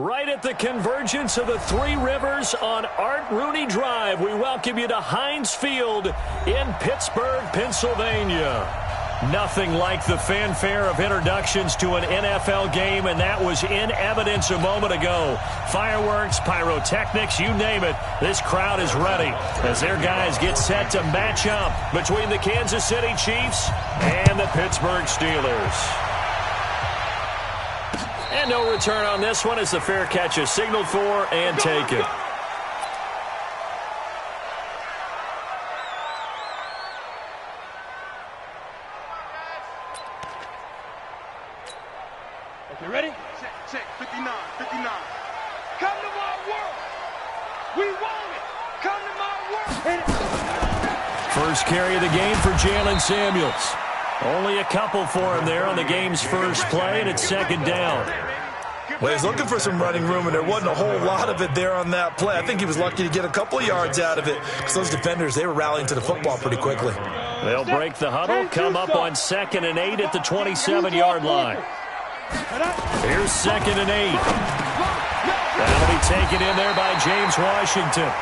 Right at the convergence of the Three Rivers on Art Rooney Drive, we welcome you to Heinz Field in Pittsburgh, Pennsylvania. Nothing like the fanfare of introductions to an NFL game, and that was in evidence a moment ago. Fireworks, pyrotechnics, you name it. This crowd is ready as their guys get set to match up between the Kansas City Chiefs and the Pittsburgh Steelers. And no return on this one as the fair catch is signaled for and taken. You ready? Check, 59. Come to my world. We want it. Come to my world. First carry of the game for Jalen Samuels. Only a couple for him there on the game's first play, and it's second down. Well, he's looking for some running room, and there wasn't a whole lot of it there on that play. I think he was lucky to get a couple of yards out of it because those defenders, they were rallying to the football pretty quickly. They'll break the huddle, come up on 2nd and 8 at the 27-yard line. Here's 2nd and 8. That'll be taken in there by James Washington.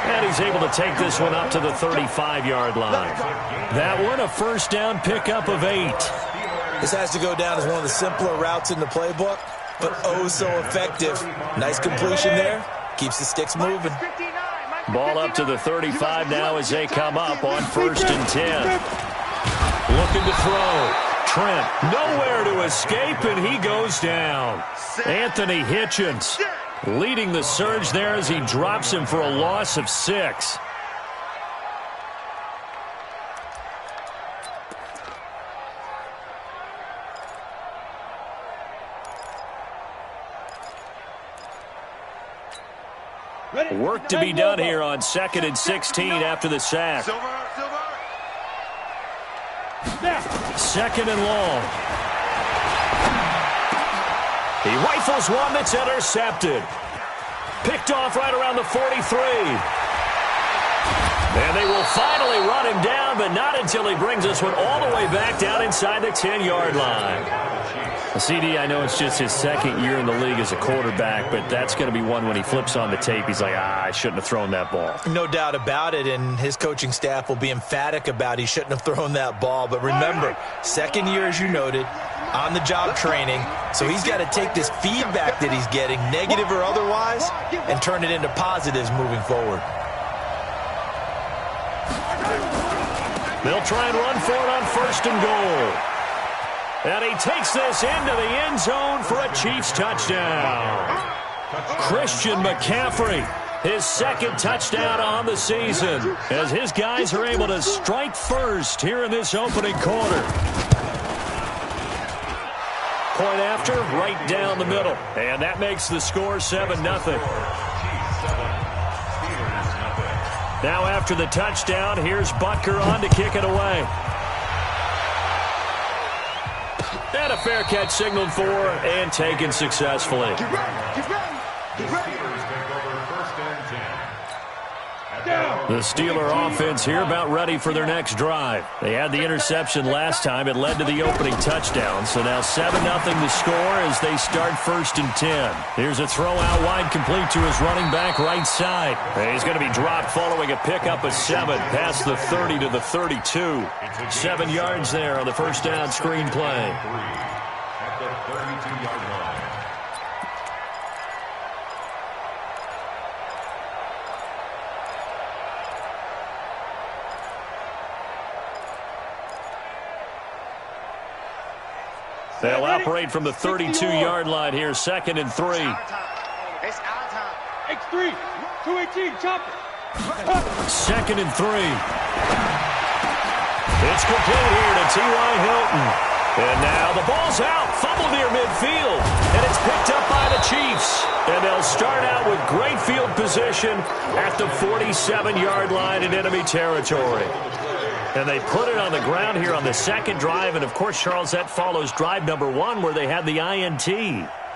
And he's able to take this one up to the 35-yard line. That one, a first down pickup of 8. This has to go down as one of the simpler routes in the playbook, but oh so effective. Nice completion there. Keeps the sticks moving. Ball up to the 35 now as they come up on 1st and 10. Looking to throw. Trent nowhere to escape, and he goes down. Anthony Hitchens leading the surge there as he drops him for a loss of 6. Work to be done here on 2nd and 16 after the sack. 2nd and long. He rifles one that's intercepted. Picked off right around the 43. And they will finally run him down, but not until he brings this one all the way back down inside the 10-yard line. CD, I know it's just his second year in the league as a quarterback, but that's going to be one when he flips on the tape. He's like, I shouldn't have thrown that ball. No doubt about it, and his coaching staff will be emphatic about he shouldn't have thrown that ball. But remember, second year, as you noted, on-the-job training, so he's got to take this feedback that he's getting, negative or otherwise, and turn it into positives moving forward. They'll try and run for it on 1st and goal. And he takes this into the end zone for a Chiefs touchdown. Christian McCaffrey, his 2nd touchdown on the season, as his guys are able to strike first here in this opening quarter. Point after, right down the middle. And that makes the score 7-0. Now after the touchdown, here's Butker on to kick it away. And a fair catch signaled for and taken successfully. Get ready. The Steeler offense here about ready for their next drive. They had the interception last time. It led to the opening touchdown. So now 7-0 the score as they start 1st and 10. Here's a throw out wide complete to his running back right side. And he's going to be dropped following a pickup of 7 past the 30 to the 32. 7 yards there on the first down screen play. At the 32-yard line. They'll operate from the 32-yard line here, 2nd and 3. It's our time. X3, 218, chop it. 2nd and 3. It's complete here to T.Y. Hilton. And now the ball's out, fumble near midfield, and it's picked up by the Chiefs. And they'll start out with great field position at the 47-yard line in enemy territory. And they put it on the ground here on the 2nd drive. And, of course, Charles, that follows drive number 1 where they had the INT.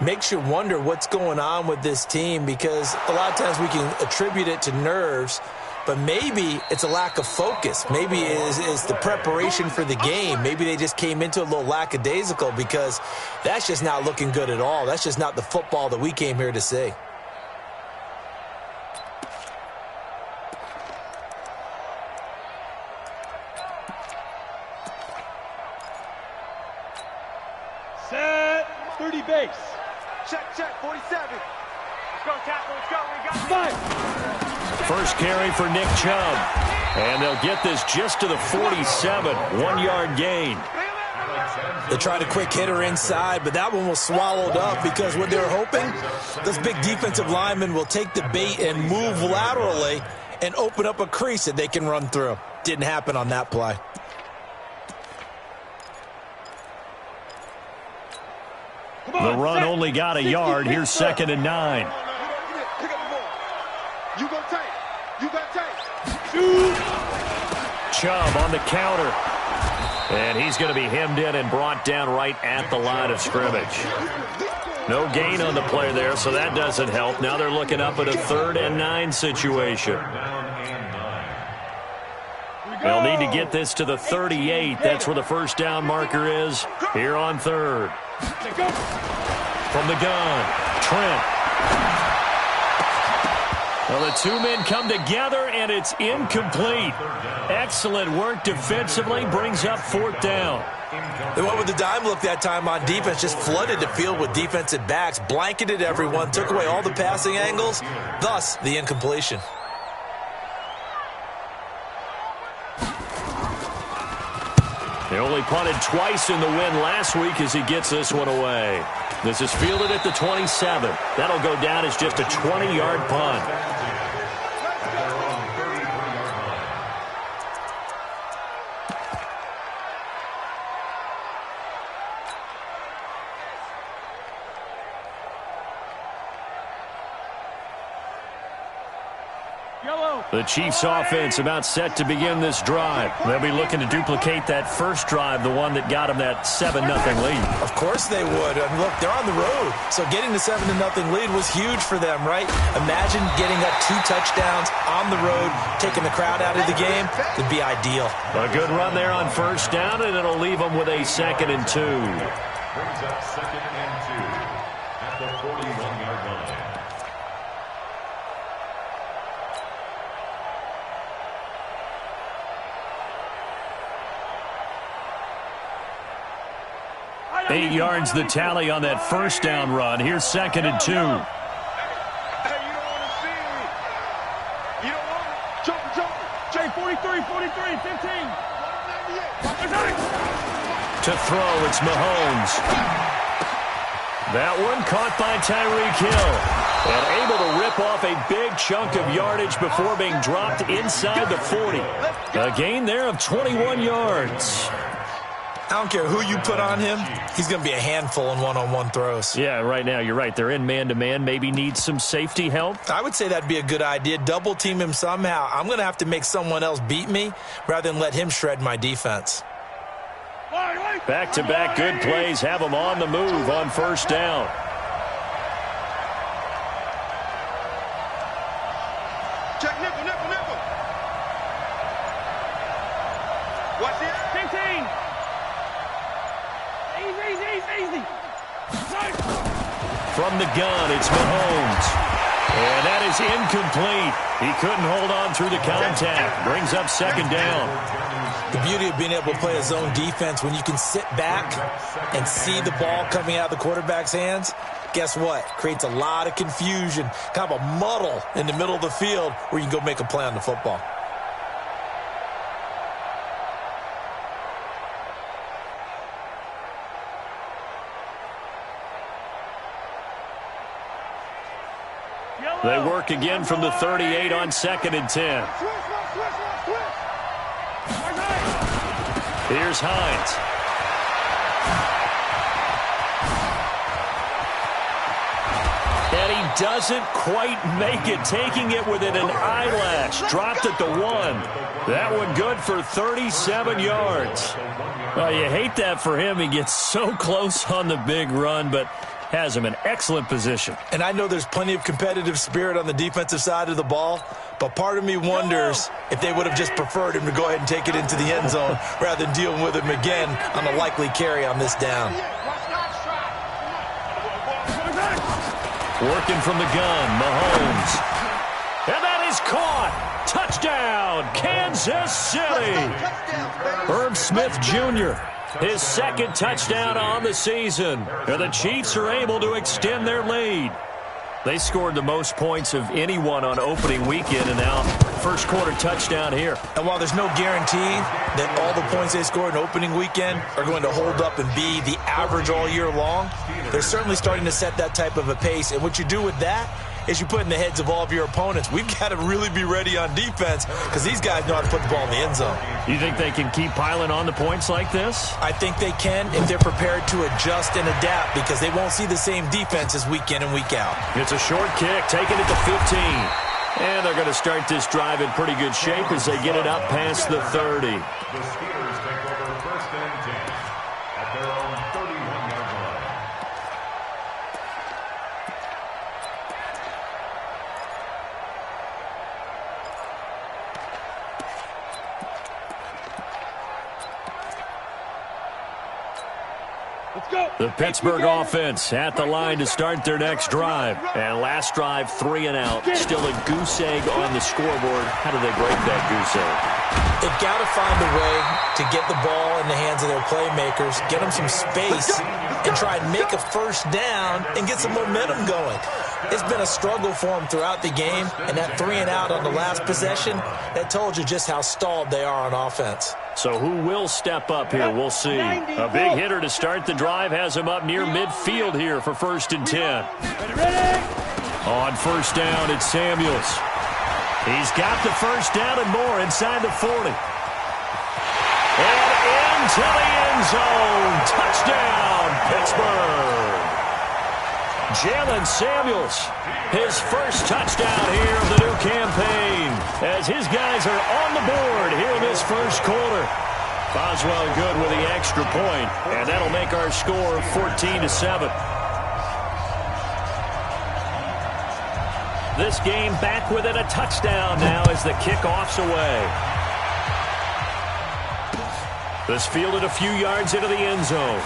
Makes you wonder what's going on with this team because a lot of times we can attribute it to nerves. but maybe it's a lack of focus. Maybe it's the preparation for the game. Maybe they just came into a little lackadaisical because that's just not looking good at all. That's just not the football that we came here to see. Set 30 base. Check, 47. Let's go, tackle, let's go. We got it. First carry for Nick Chubb. And they'll get this just to the 47. 1-yard gain. They tried a quick hitter inside, but that one was swallowed up because what they were hoping, those big defensive linemen will take the bait and move laterally and open up a crease that they can run through. Didn't happen on that play. The run only got a yard. Here's 2nd and 9. Pick up the ball. You go tight. You got tight. Shoot. Chubb on the counter. And he's going to be hemmed in and brought down right at the line of scrimmage. No gain on the play there, so that doesn't help. Now they're looking up at a 3rd and 9 situation. They'll need to get this to the 38. That's where the first down marker is here on 3rd. From the gun, Trent. Well, the two men come together, and it's incomplete. Excellent work defensively, brings up 4th down. They went with the dime look that time on defense, just flooded the field with defensive backs, blanketed everyone, took away all the passing angles, thus the incompletion. They only punted twice in the win last week as he gets this one away. This is fielded at the 27. That'll go down as just a 20-yard punt. The Chiefs offense about set to begin this drive. They'll be looking to duplicate that first drive, the one that got them that 7-0 lead. Of course they would. And look, they're on the road. So getting the 7-0 lead was huge for them, right? Imagine getting up 2 touchdowns on the road, taking the crowd out of the game. It'd be ideal. A good run there on first down, and it'll leave them with a 2nd and 2. Brings up 2nd and 2 at the 41-yard line. Eight yards the tally on that first down run. Here's 2nd and 2. Hey, you don't want to see me. You don't want to. Jump. Jay, 43, 15. To throw, it's Mahomes. That one caught by Tyreek Hill. And able to rip off a big chunk of yardage before being dropped inside the 40. A gain there of 21 yards. I don't care who you put on him. He's going to be a handful in one-on-one throws. Yeah, right now, you're right. They're in man-to-man. Maybe need some safety help. I would say that'd be a good idea. Double team him somehow. I'm going to have to make someone else beat me rather than let him shred my defense. Back-to-back good plays have them on the move on first down. Check nickel. Watch it. 15. Easy. From the gun, it's Mahomes. And that is incomplete. He couldn't hold on through the contact. Brings up 2nd down. The beauty of being able to play a zone defense, when you can sit back and see the ball coming out of the quarterback's hands, guess what? Creates a lot of confusion, kind of a muddle in the middle of the field where you can go make a play on the football. They work again from the 38 on 2nd and 10. Here's Hines. And he doesn't quite make it, taking it within an eyelash. Dropped at the 1. That one good for 37 yards. Well, you hate that for him. He gets so close on the big run, but has him in excellent position. And I know there's plenty of competitive spirit on the defensive side of the ball, but part of me wonders if they would have just preferred him to go ahead and take it into the end zone rather than dealing with him again on a likely carry on this down. Working from the gun, Mahomes. And that is caught. Touchdown, Kansas City. Herb Smith Jr., his second touchdown on the season. And the Chiefs are able to extend their lead. They scored the most points of anyone on opening weekend, and now first quarter touchdown here. And while there's no guarantee that all the points they scored in opening weekend are going to hold up and be the average all year long, they're certainly starting to set that type of a pace. And what you do with that is you put in the heads of all of your opponents, we've got to really be ready on defense because these guys know how to put the ball in the end zone. You think they can keep piling on the points like this? I think they can if they're prepared to adjust and adapt because they won't see the same defenses week in and week out. It's a short kick, taking it to 15. And they're going to start this drive in pretty good shape as they get it up past the 30. The Steelers take over first and 10 at their own 31-yard line. The Pittsburgh offense at the line to start their next drive. And last drive, 3 and out. Still a goose egg on the scoreboard. How do they break that goose egg? They've got to find a way to get the ball in the hands of their playmakers, get them some space, and try and make a first down and get some momentum going. It's been a struggle for them throughout the game, and that 3 and out on the last possession, that told you just how stalled they are on offense. So who will step up here? We'll see. A big hitter to start the drive has him up near midfield here for first and 10. On first down, it's Samuels. He's got the first down and more inside the 40. And into the end zone. Touchdown, Pittsburgh. Jalen Samuels, his first touchdown here of the new campaign, as his guys are on the board here in this first quarter. Boswell good with the extra point, and that'll make our score 14-7. This game back within a touchdown now as the kickoff's away. This fielded a few yards into the end zone.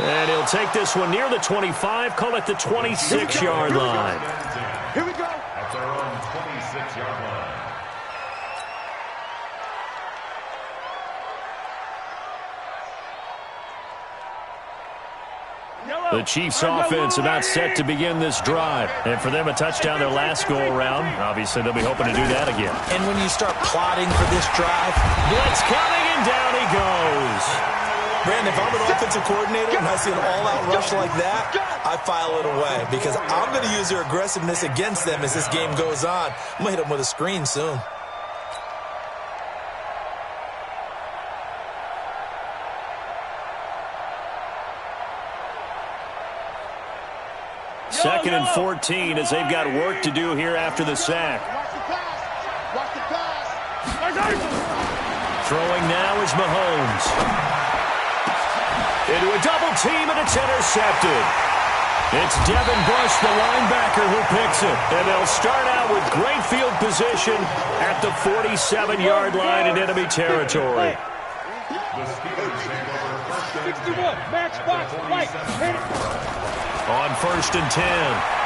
And he'll take this one near the 25, call it the 26-yard line. Here we go. At their own 26-yard line. The Chiefs offense about set to begin this drive. And for them, a touchdown their last go-around. Obviously, they'll be hoping to do that again. And when you start plotting for this drive, blitz coming, and down he goes. Brandon, if I'm an offensive coordinator and I see an all-out rush like that, I file it away because I'm going to use their aggressiveness against them as this game goes on. I'm going to hit them with a screen soon. Second and 14 as they've got work to do here after the sack. Watch the pass. Throwing now is Mahomes. Into a double team, and it's intercepted. It's Devin Bush, the linebacker, who picks it. And they'll start out with great field position at the 47-yard line in enemy territory. The Steelers take over first and 10 Max box, right. On first and 10,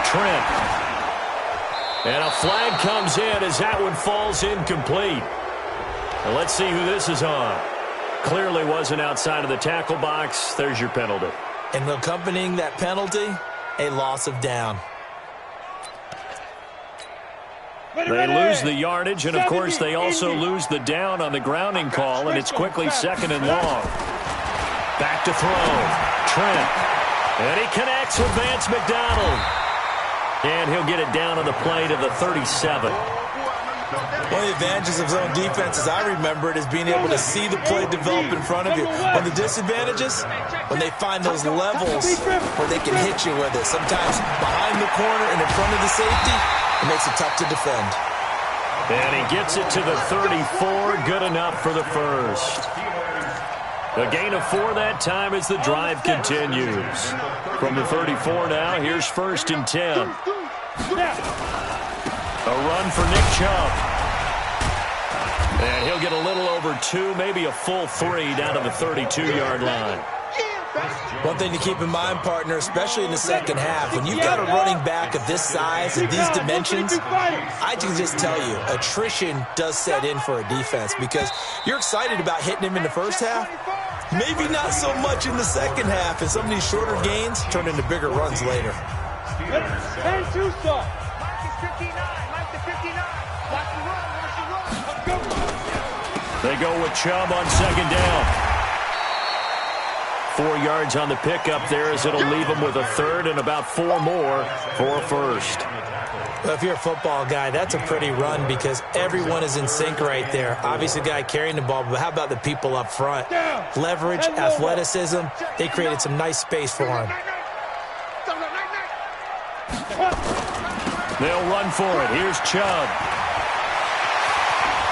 Trent. And a flag comes in as that one falls incomplete. And let's see who this is on. Clearly wasn't outside of the tackle box. There's your penalty. And accompanying that penalty, a loss of down. They lose the yardage, and of course they also lose the down on the grounding call, and it's quickly second and long. Back to throw. Trent. And he connects with Vance McDonald. And he'll get it down on the play to the 37. One of the advantages of zone defense, as I remember it, is being able to see the play develop in front of you. One of the disadvantages, when they find those levels where they can hit you with it. Sometimes behind the corner and in front of the safety, it makes it tough to defend. And he gets it to the 34. Good enough for the first. A gain of 4 that time as the drive continues. From the 34 now, here's 1st and 10. A run for Nick Chubb. And he'll get a little over 2, maybe a full 3 down to the 32-yard line. One thing to keep in mind, partner, especially in the second half, when you've got a running back of this size and these dimensions, I can just tell you, attrition does set in for a defense because you're excited about hitting him in the first half. Maybe not so much in the second half, and some of these shorter gains turn into bigger runs later. They go with Chubb on 2nd down. 4 yards on the pickup there as it'll leave them with a 3rd and about 4 more for a 1st. Well, if you're a football guy, that's a pretty run because everyone is in sync right there. Obviously, the guy carrying the ball, but how about the people up front? Leverage, athleticism, they created some nice space for him. They'll run for it. Here's Chubb.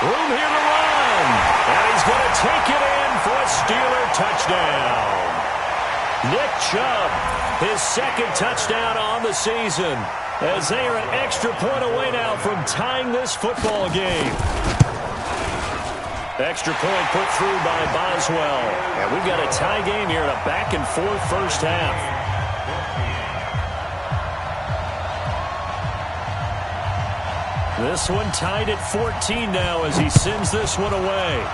Room here to run. And he's going to take it in for a Steeler touchdown. Nick Chubb, his 2nd touchdown on the season, as they are an extra point away now from tying this football game. Extra point put through by Boswell. And we've got a tie game here in a back-and-forth first half. This one tied at 14 now as he sends this one away.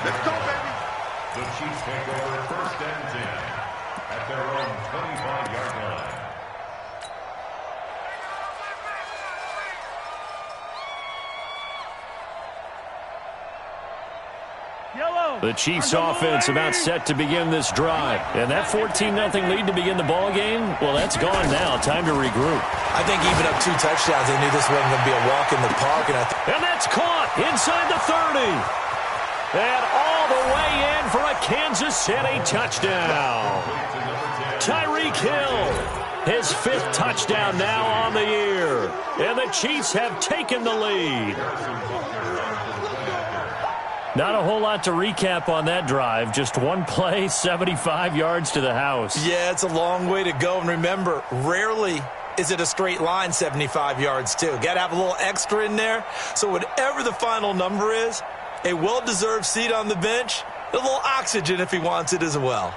Let's go, baby. The Chiefs take over 1st and 10 at their own 25-yard line. The Chiefs offense about set to begin this drive. And that 14-0 lead to begin the ball game, well, that's gone now. Time to regroup. I think even up 2 touchdowns, they knew this wasn't going to be a walk in the park. And that's caught inside the 30. And all the way in for a Kansas City touchdown. Tyreek Hill, his 5th touchdown now on the year. And the Chiefs have taken the lead. Not a whole lot to recap on that drive. Just one play, 75 yards to the house. Yeah, it's a long way to go. And remember, rarely is it a straight line 75 yards, too. Got to have a little extra in there. So whatever the final number is, a well-deserved seat on the bench, a little oxygen if he wants it as well.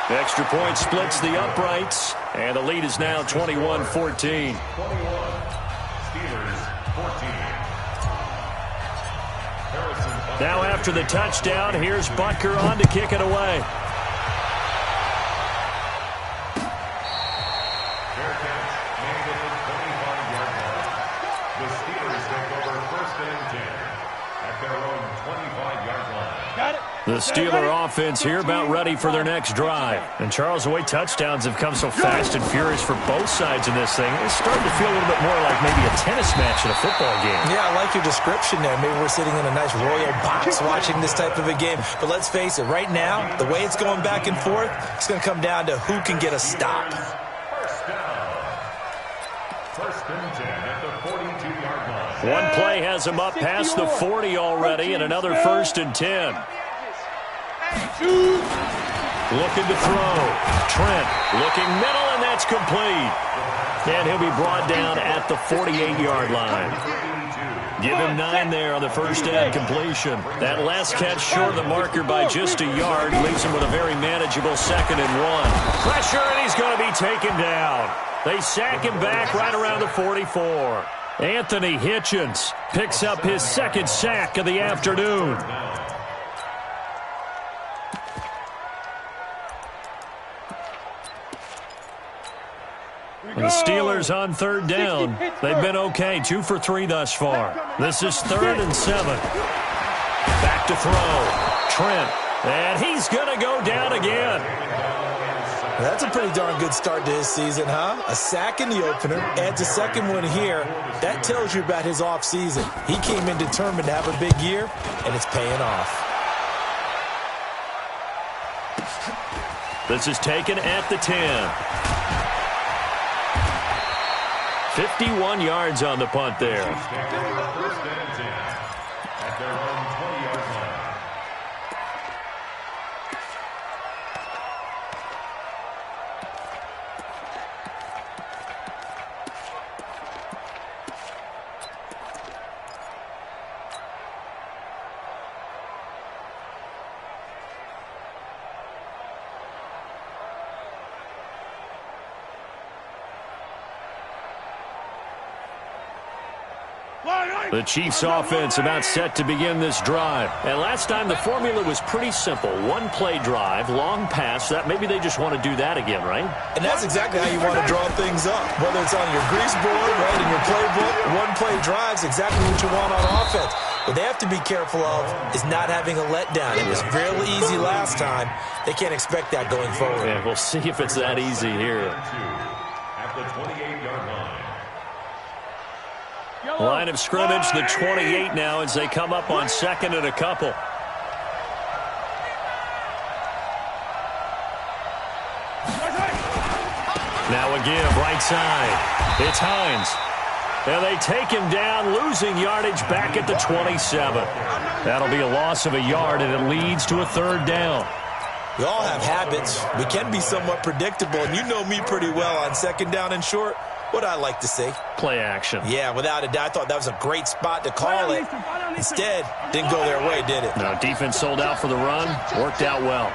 Extra point splits the uprights, and the lead is now 21-14. 21, Steelers 14. Now after the touchdown, here's Butker on to kick it away. Bearcats made it to the 25-yard line. The Steelers take over 1st and 10 at their own 25-yard line. Got it. The Steeler offense here about ready for their next drive. And Charles, the way touchdowns have come so fast and furious for both sides in this thing, it's starting to feel a little bit more like maybe a tennis match in a football game. Yeah, I like your description there. Maybe we're sitting in a nice royal box watching this type of a game. But let's face it, right now, the way it's going back and forth, it's going to come down to who can get a stop. First down. 1st and 10 at the 42-yard line. One play has him up past the 40 already, and another 1st and 10. Looking to throw. Trent looking middle, and that's complete. And he'll be brought down at the 48-yard line. Give him 9 there on the first down completion. That last catch short of the marker by just a yard leaves him with a very manageable 2nd and 1. Pressure, and he's going to be taken down. They sack him back right around the 44. Anthony Hitchens picks up his 2nd sack of the afternoon. The Steelers on 3rd down. They've been okay, 2 for 3 thus far. This is 3rd and 7. Back to throw. Trent. And he's going to go down again. That's a pretty darn good start to his season, huh? A sack in the opener, adds a 2nd one here. That tells you about his offseason. He came in determined to have a big year, and it's paying off. This is taken at the 10. 51 yards on the punt there. First and 10 at their own 20-yard line. The Chiefs offense about set to begin this drive. And last time the formula was pretty simple. One play drive, long pass. That maybe they just want to do that again, right? And that's exactly how you want to draw things up. Whether it's on your grease board, right, in your playbook, one play drive's exactly what you want on offense. What they have to be careful of is not having a letdown. It was real easy last time. They can't expect that going forward. Yeah, we'll see if it's that easy here. At the 28-yard line. Line of scrimmage, the 28 now as they come up on second and a couple. Now a give, right side. It's Hines. And they take him down, losing yardage back at the 27. That'll be a loss of a yard, and it leads to a third down. We all have habits. We can be somewhat predictable, and you know me pretty well on second down and short. What I like to see. Play action. Yeah, without a doubt. I thought that was a great spot to call it. Instead, didn't go their way, did it? No, defense sold out for the run. Worked out well.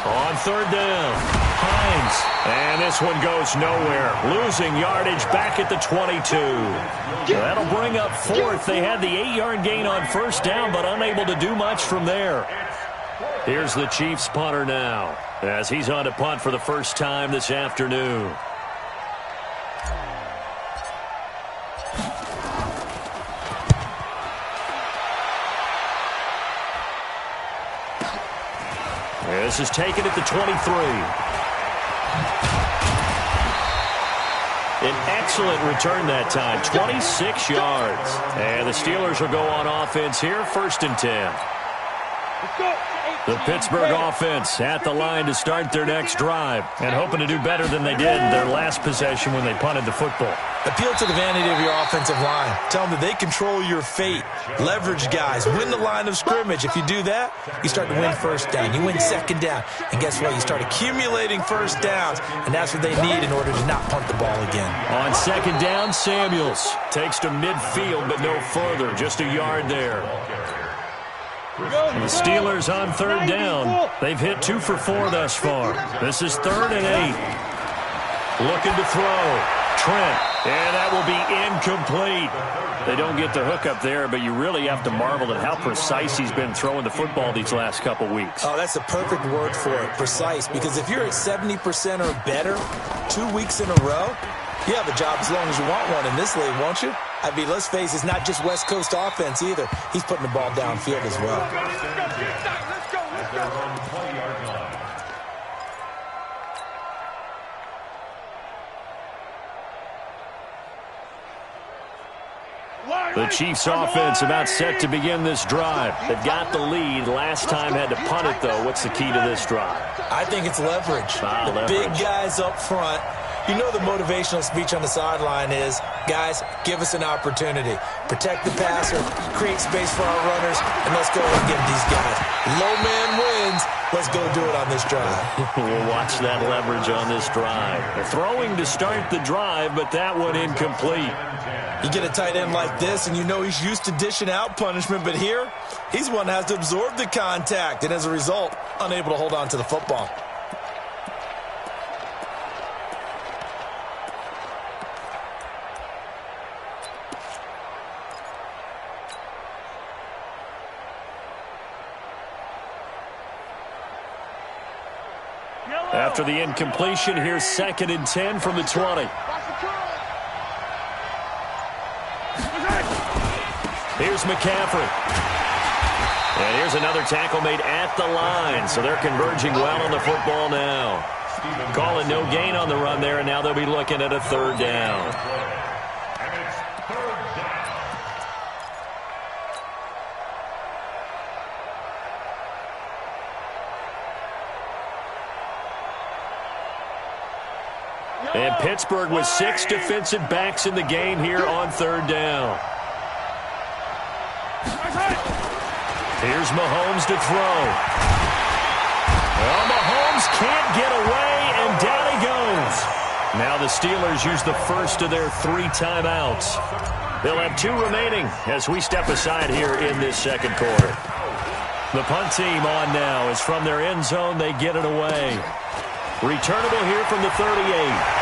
On third down, Hines. And this one goes nowhere. Losing yardage back at the 22. So that'll bring up fourth. They had the 8-yard gain on first down, but unable to do much from there. Here's the Chiefs punter now, as he's on to punt for the first time this afternoon. This is taken at the 23. An excellent return that time, 26 yards. And the Steelers will go on offense here, first and 10. The Pittsburgh offense at the line to start their next drive and hoping to do better than they did in their last possession when they punted the football. Appeal to the vanity of your offensive line. Tell them that they control your fate. Leverage guys. Win the line of scrimmage. If you do that, you start to win first down. You win second down. And guess what? You start accumulating first downs, and that's what they need in order to not punt the ball again. On second down, Samuels takes to midfield, but no further. Just a yard there. The Steelers on third down. They've hit 2 for 4 thus far. This is 3rd and 8. Looking to throw. Trent. And that will be incomplete. They don't get the hook up there, but you really have to marvel at how precise he's been throwing the football these last couple weeks. Oh, that's the perfect word for it, precise. Because if you're at 70% or better 2 weeks in a row, you have a job as long as you want one in this league, won't you? I mean, let's face it, it's not just West Coast offense either. He's putting the ball downfield as well. The Chiefs offense about set to begin this drive. They've got the lead. Last time had to punt it, though. What's the key to this drive? I think it's leverage. The big guys up front. You know the motivational speech on the sideline is, guys, give us an opportunity. Protect the passer, create space for our runners, and let's go and get these guys. Low man wins. Let's go do it on this drive. We'll watch that leverage on this drive. They're throwing to start the drive, but that one incomplete. You get a tight end like this, and you know he's used to dishing out punishment, but here, he's one that has to absorb the contact, and as a result, unable to hold on to the football. After the incompletion, here's 2nd and 10 from the 20. Here's McCaffrey. And here's another tackle made at the line. So they're converging well on the football now. Calling no gain on the run there, and now they'll be looking at a 3rd down. And Pittsburgh with 6 defensive backs in the game here on 3rd down. Here's Mahomes to throw. Well, Mahomes can't get away, and down he goes. Now the Steelers use the first of their 3 timeouts. They'll have 2 remaining as we step aside here in this second quarter. The punt team on now is from their end zone. They get it away. Returnable here from the 38.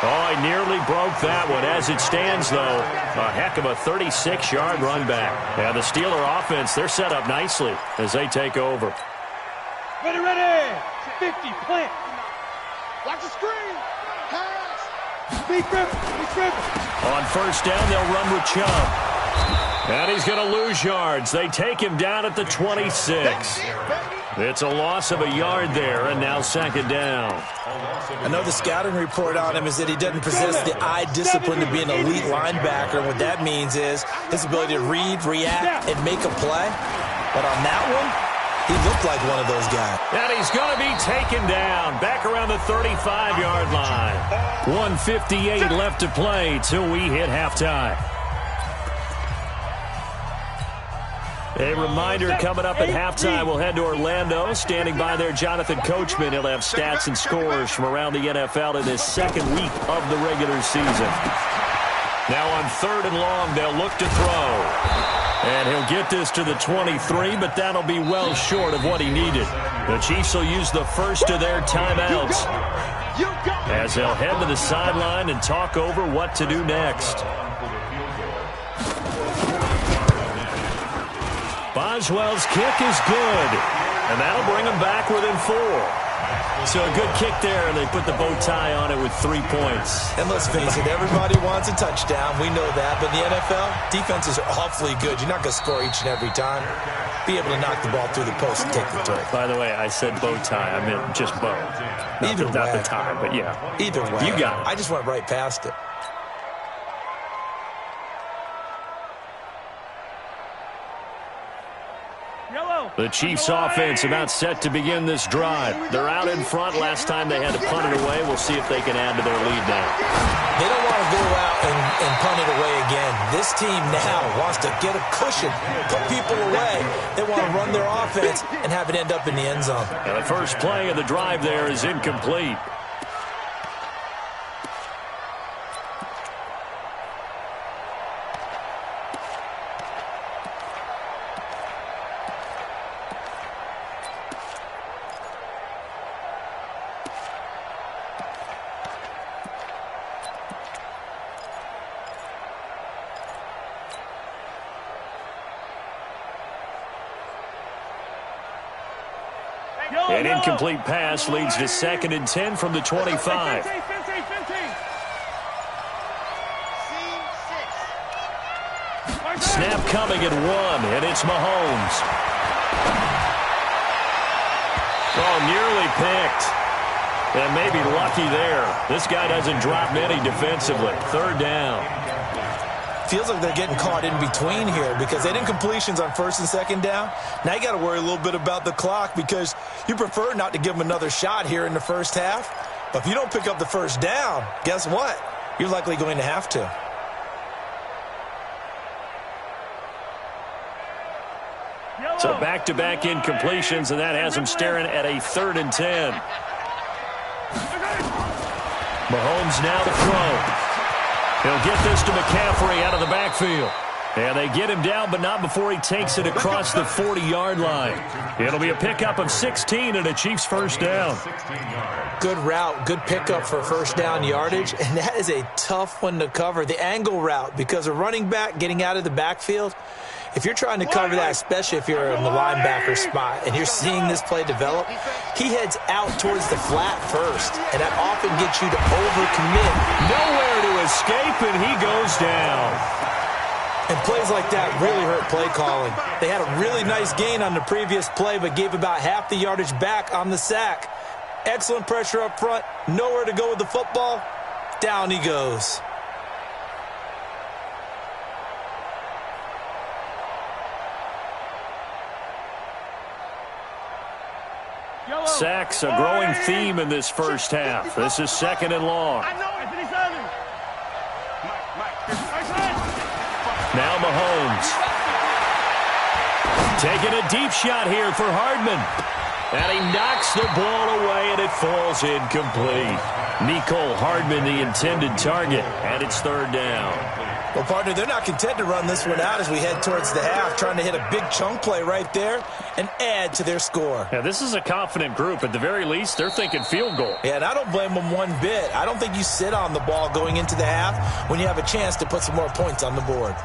Oh, he nearly broke that one. As it stands, though, a heck of a 36-yard run back. Yeah, the Steeler offense, they're set up nicely as they take over. Ready, ready. 50, plant. Watch the screen. Pass. Big grip. On first down, they'll run with Chubb. And he's going to lose yards. They take him down at the 26. It's a loss of a yard there, and now 2nd down. I know the scouting report on him is that he doesn't possess the eye discipline to be an elite linebacker. And what that means is his ability to read, react, and make a play. But on that one, he looked like one of those guys. And he's going to be taken down back around the 35-yard line. 1:58 left to play till we hit halftime. A reminder coming up at halftime, we'll head to Orlando. Standing by there, Jonathan Coachman. He'll have stats and scores from around the NFL in this second week of the regular season. Now on 3rd and long, they'll look to throw. And he'll get this to the 23, but that'll be well short of what he needed. The Chiefs will use the first of their timeouts as they'll head to the sideline and talk over what to do next. Boswell's kick is good, and that'll bring them back within 4. So a good kick there, and they put the bow tie on it with 3 points. And let's face it, everybody wants a touchdown. We know that. But in the NFL, defenses are awfully good. You're not going to score each and every time. Be able to knock the ball through the post and take the throw. By the way, I said bow tie. I meant just bow. Not the tie, but yeah. Either way. You got it. I just went right past it. The Chiefs offense about set to begin this drive. They're out in front. Last time they had to punt it away. We'll see if they can add to their lead now. They don't want to go out and punt it away again. This team now wants to get a cushion, put people away. They want to run their offense and have it end up in the end zone. And the first play of the drive there is incomplete. An incomplete pass leads to 2nd and 10 from the 25. Snap coming at 1, and it's Mahomes. Oh, nearly picked. And maybe lucky there. This guy doesn't drop many defensively. 3rd down. Feels like they're getting caught in between here because they didn't completions on 1st and 2nd down. Now you got to worry a little bit about the clock because you prefer not to give them another shot here in the first half. But if you don't pick up the 1st down, guess what? You're likely going to have to. So back-to-back incompletions, and that has them staring at a 3rd and 10. Mahomes now to throw. He'll get this to McCaffrey out of the backfield. And they get him down, but not before he takes it across the 40-yard line. It'll be a pickup of 16 and a Chiefs first down. Good route, good pickup for first down yardage, and that is a tough one to cover. The angle route, because a running back getting out of the backfield, if you're trying to cover that, especially if you're in the linebacker spot and you're seeing this play develop, he heads out towards the flat first, and that often gets you to overcommit. Nowhere to escape, and he goes down. And plays like that really hurt play calling. They had a really nice gain on the previous play, but gave about half the yardage back on the sack. Excellent pressure up front, nowhere to go with the football. Down he goes. sacks, a growing theme in this first half. This is 2nd and long. Now Mahomes. Taking a deep shot here for Hardman. And he knocks the ball away, and it falls incomplete. Mecole Hardman, the intended target, and it's 3rd down. Well, partner, they're not content to run this one out as we head towards the half, trying to hit a big chunk play right there and add to their score. Yeah, this is a confident group. At the very least, they're thinking field goal. Yeah, and I don't blame them one bit. I don't think you sit on the ball going into the half when you have a chance to put some more points on the board.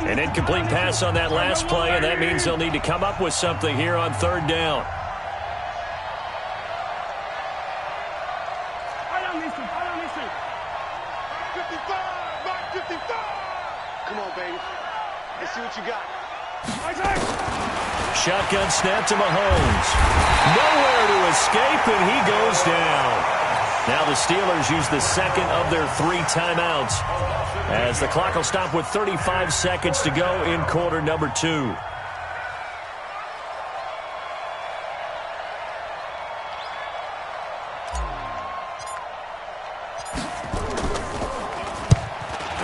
An incomplete pass on that last play, and that means they'll need to come up with something here on 3rd down. Come on, baby. Let's see what you got. Shotgun snap to Mahomes. Nowhere to escape, and he goes down. Now the Steelers use the 2nd of their 3 timeouts as the clock will stop with 35 seconds to go in quarter number 2.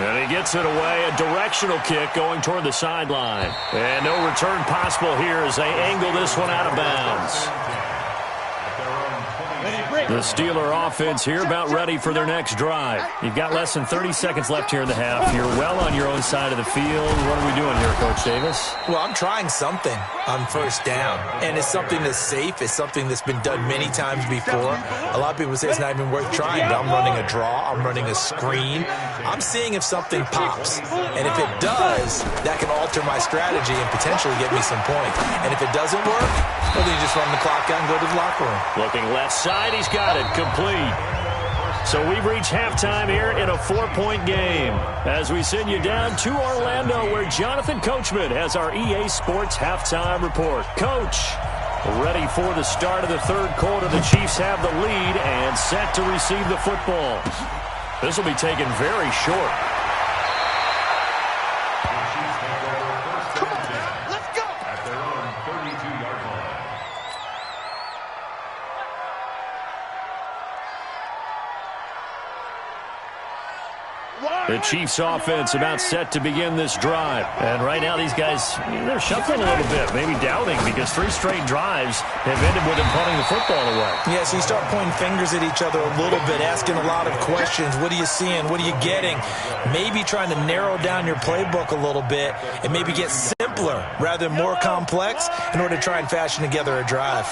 And he gets it away, a directional kick going toward the sideline. And no return possible here as they angle this one out of bounds. The Steeler offense here about ready for their next drive. You've got less than 30 seconds left here in the half. You're well on your own side of the field. What are we doing here, Coach Davis? Well, I'm trying something on 1st down, and it's something that's safe. It's something that's been done many times before. A lot of people say it's not even worth trying, but I'm running a draw. I'm running a screen. I'm seeing if something pops, and if it does, that can alter my strategy and potentially get me some points. And if it doesn't work, well, then you just run the clock out and go to the locker room. Looking left side, he's got it complete. So we've reached halftime here in a 4-point game as we send you down to Orlando where Jonathan Coachman has our EA Sports halftime report. Coach, ready for the start of the 3rd quarter. The Chiefs have the lead and set to receive the football. This will be taken very short. The Chiefs offense about set to begin this drive. And right now these guys, they're shuffling a little bit, maybe doubting because 3 straight drives have ended with them punting the football away. Yeah, so you start pointing fingers at each other a little bit, asking a lot of questions. What are you seeing? What are you getting? Maybe trying to narrow down your playbook a little bit and maybe get simpler rather than more complex in order to try and fashion together a drive.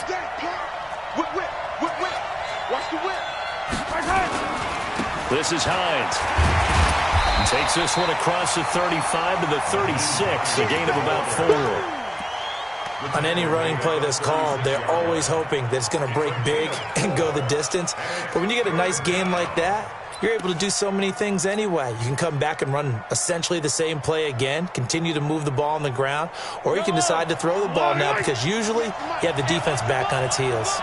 Watch the whip. This is Hines. Takes this one across the 35 to the 36, a gain of about 4. On any running play that's called, they're always hoping that it's going to break big and go the distance. But when you get a nice gain like that, you're able to do so many things anyway. You can come back and run essentially the same play again, continue to move the ball on the ground, or you can decide to throw the ball now because usually you have the defense back on its heels.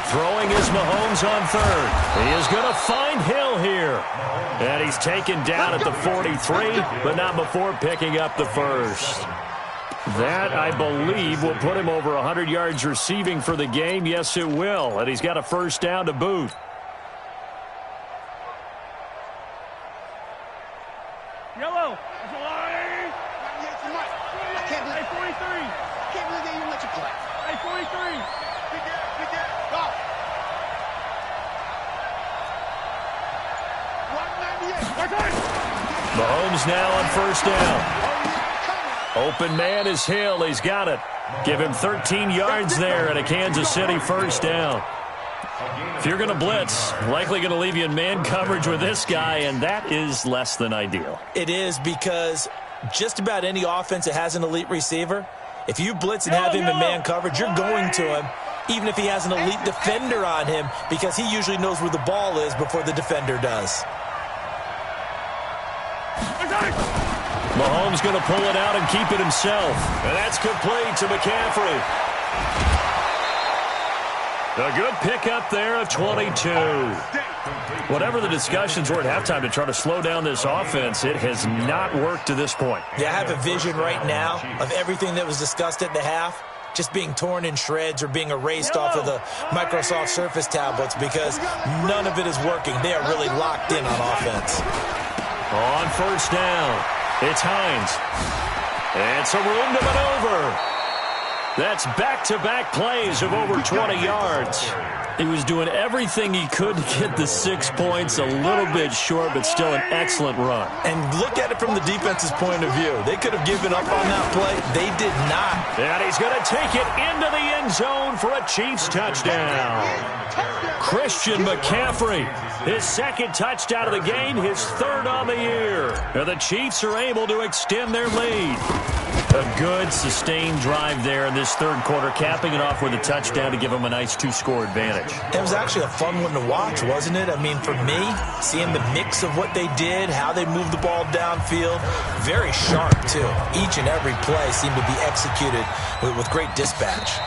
Throwing is Mahomes on 3rd. He is going to find Hill here. And he's taken down at the 43, but not before picking up the 1st. That, I believe, will put him over 100 yards receiving for the game. Yes, it will. And he's got a 1st down to boot. Yellow. That's a line. I can't believe 43. I can't believe they even let you play. Hey, 43. Big down. Go. 198. Mahomes now on 1st down. Open man is Hill. He's got it. Give him 13 yards there and a Kansas City 1st down. If you're going to blitz, likely going to leave you in man coverage with this guy, and that is less than ideal. It is because just about any offense that has an elite receiver, if you blitz and have him in man coverage, you're going to him, even if he has an elite defender on him, because he usually knows where the ball is before the defender does. Mahomes going to pull it out and keep it himself. And that's complete to McCaffrey. A good pickup there of 22. Whatever the discussions were at halftime to try to slow down this offense, it has not worked to this point. Yeah, I have a vision right now of everything that was discussed at the half just being torn in shreds or being erased off of the Microsoft Surface tablets because none of it is working. They are really locked in on offense. On first down, it's Hines. It's a room to maneuver. That's back-to-back plays of over 20 yards. He was doing everything he could to get the 6 points, a little bit short, but still an excellent run. And look at it from the defense's point of view. They could have given up on that play. They did not. And he's going to take it into the end zone for a Chiefs touchdown. Christian McCaffrey, his second touchdown of the game, his third on the year. And the Chiefs are able to extend their lead. A good, sustained drive there in this third quarter, capping it off with a touchdown to give them a nice 2-score advantage. It was actually a fun one to watch, wasn't it? I mean, for me, seeing the mix of what they did, how they moved the ball downfield, very sharp, too. Each and every play seemed to be executed with great dispatch.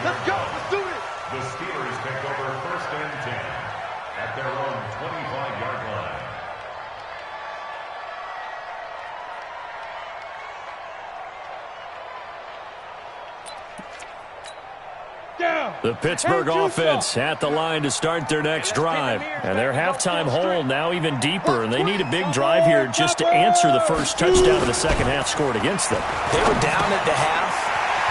Let's go. Let's do it. The Steelers take over first and 10 at their own 25-yard line. The Pittsburgh offense at the line to start their next drive. And their halftime hole now even deeper, and they need a big drive here just to answer the first touchdown of the second half scored against them. They were down at the half.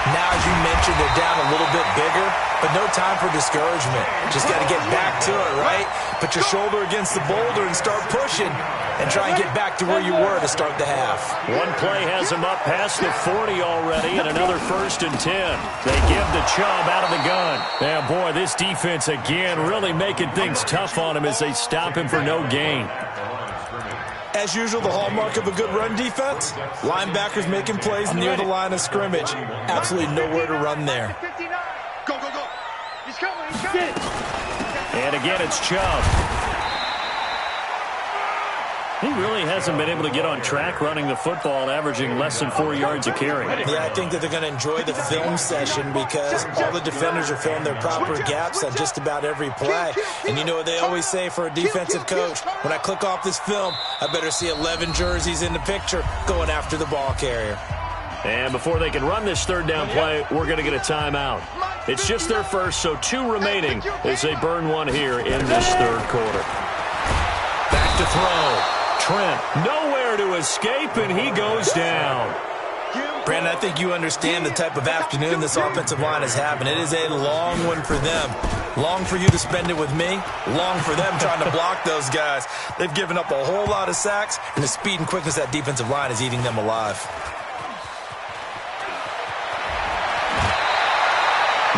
Now, as you mentioned, they're down a little bit bigger, but no time for discouragement. Just got to get back to it, right? Put your shoulder against the boulder and start pushing and try and get back to where you were to start the half. One play has them up past the 40 already, and another first and 10. They give the Chubb out of the gun. And boy, this defense again really making things tough on him as they stop him for no gain. As usual, the hallmark of a good run defense, linebackers making plays near the line of scrimmage. Absolutely nowhere to run there. Go, go, go. He's coming. He's coming. And again, it's Chubb. He really hasn't been able to get on track running the football, averaging less than 4 yards a carry. Yeah, I think that they're going to enjoy the film session because all the defenders are filling their proper gaps on just about every play. And you know what they always say for a defensive coach? When I click off this film, I better see 11 jerseys in the picture going after the ball carrier. And before they can run this third down play, we're going to get a timeout. It's just their first, so 2 remaining as they burn one here in this third quarter. Back to throw. Trent, nowhere to escape, and he goes down. Brandon, I think you understand the type of afternoon this offensive line is having. It is a long one for them. Long for you to spend it with me. Long for them trying to block those guys. They've given up a whole lot of sacks, and the speed and quickness of that defensive line is eating them alive.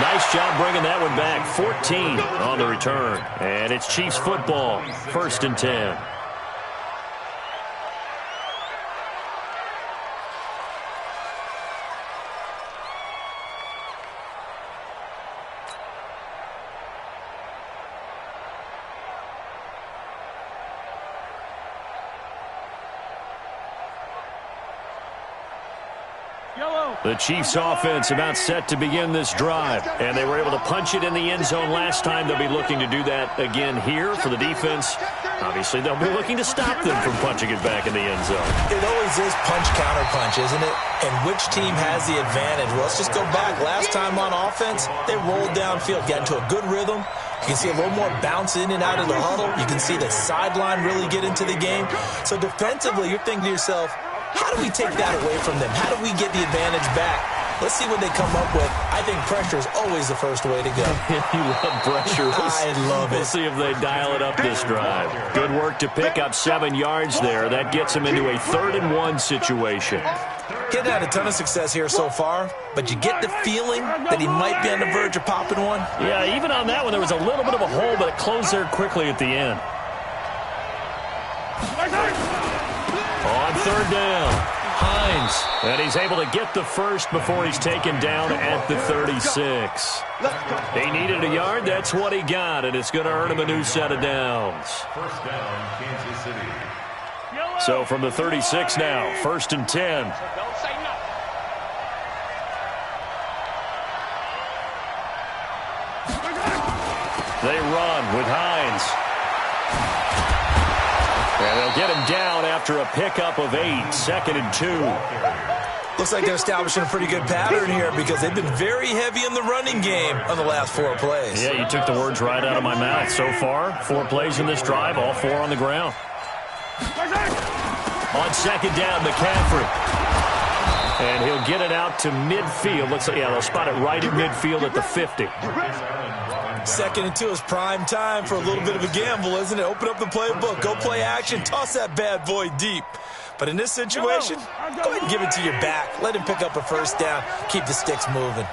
Nice job bringing that one back. 14 on the return. And it's Chiefs football. First and 10. The Chiefs offense about set to begin this drive, and they were able to punch it in the end zone last time. They'll be looking to do that again here for the defense. Obviously, they'll be looking to stop them from punching it back in the end zone. It always is punch-counter-punch, isn't it? And which team has the advantage? Well, let's just go back. Last time on offense, they rolled downfield, got into a good rhythm. You can see a little more bounce in and out of the huddle. You can see the sideline really get into the game. So defensively, you're thinking to yourself, how do we take that away from them? How do we get the advantage back? Let's see what they come up with. I think pressure is always the first way to go. You love pressure. I love it. We'll see if they dial it up this drive. Good work to pick up 7 yards there. That gets them into a 3rd and 1 situation. Kid had a ton of success here so far, but you get the feeling that he might be on the verge of popping one. Yeah, even on that one, there was a little bit of a hole, but it closed there quickly at the end. On 3rd down, Hines, and he's able to get the first before he's taken down at the 36. He needed a yard. That's what he got, and it's going to earn him a new set of downs. First down, Kansas City. So from the 36 now, 1st and 10. They run with Hines. And they'll get him down after a pickup of 8, 2nd and 2. Looks like they're establishing a pretty good pattern here because they've been very heavy in the running game on the last 4 plays. Yeah, you took the words right out of my mouth. So far, 4 plays in this drive, all 4 on the ground. On 2nd down, McCaffrey. And he'll get it out to midfield. Looks like, yeah, they'll spot it right at midfield at the 50. 2nd and 2 is prime time for a little bit of a gamble, isn't it? Open up the playbook, go play action, toss that bad boy deep. But in this situation, go ahead and give it to your back. Let him pick up a first down. Keep the sticks moving.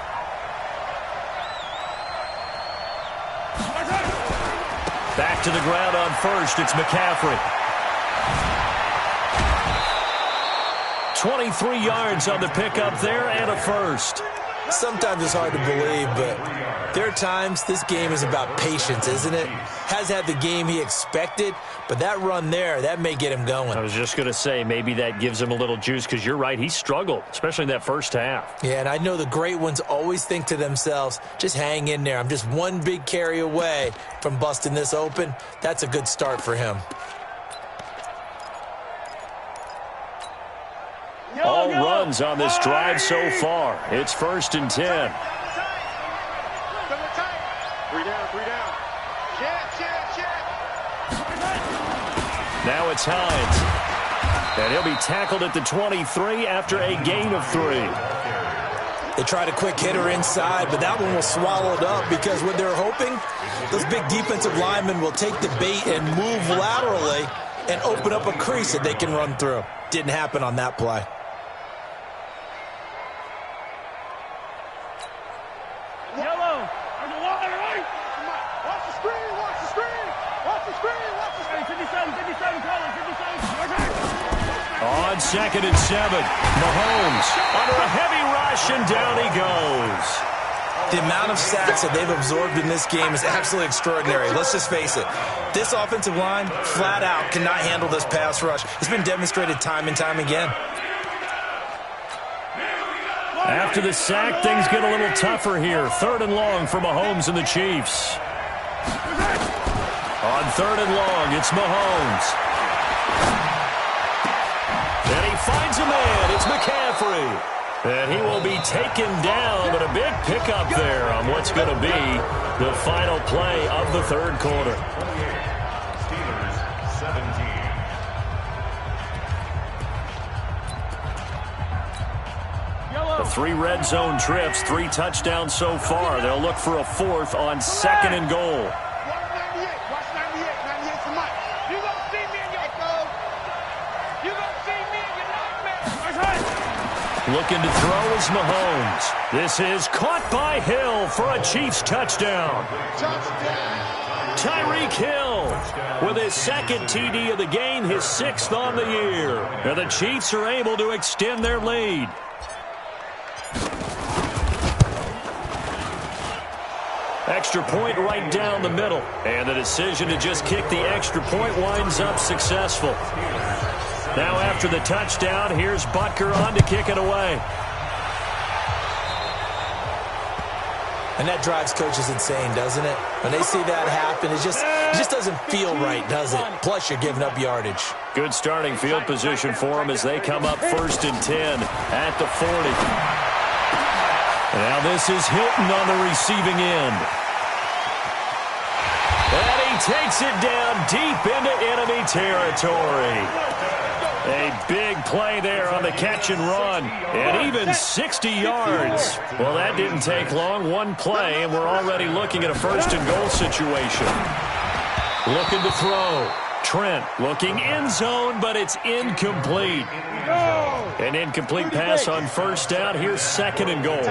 Back to the ground on first. It's McCaffrey. 23 yards on the pickup there and a first. Sometimes it's hard to believe, but there are times this game is about patience, isn't it? Has had the game he expected, but that run there, that may get him going. I was just going to say, maybe that gives him a little juice because you're right, he struggled, especially in that first half. Yeah, and I know the great ones always think to themselves, just hang in there. I'm just one big carry away from busting this open. That's a good start for him. All runs on this drive so far. It's 1st and 10. 3 down, 3 down. Now it's Hines. And he'll be tackled at the 23 after a gain of 3. They tried a quick hitter inside, but that one was swallowed up because what they're hoping, those big defensive linemen will take the bait and move laterally and open up a crease that they can run through. Didn't happen on that play. On 2nd and 7, Mahomes under a heavy rush, and down he goes. The amount of sacks that they've absorbed in this game is absolutely extraordinary. Let's just face it. This offensive line, flat out, cannot handle this pass rush. It's been demonstrated time and time again. After the sack, things get a little tougher here. 3rd and long for Mahomes and the Chiefs. On 3rd and long, it's Mahomes. And he finds a man. It's McCaffrey. And he will be taken down, but a big pickup there on what's going to be the final play of the 3rd quarter. Steelers 17. The 3 red zone trips, 3 touchdowns so far. They'll look for a 4th on 2nd and goal. Looking to throw is Mahomes. This is caught by Hill for a Chiefs touchdown. Tyreek Hill with his 2nd TD of the game, his 6th on the year. And the Chiefs are able to extend their lead. Extra point right down the middle. And the decision to just kick the extra point winds up successful. Now after the touchdown, here's Butker on to kick it away. And that drives coaches insane, doesn't it? When they see that happen, it just doesn't feel right, does it? Plus, you're giving up yardage. Good starting field position for them as they come up 1st and 10 at the 40. Now this is Hilton on the receiving end. And he takes it down deep into enemy territory. A big play there on the catch and run, and even 60 yards. Well, that didn't take long. One play, and we're already looking at a 1st and goal situation. Looking to throw. Trent looking end zone, but it's incomplete. An incomplete pass on 1st down. Here's 2nd and goal.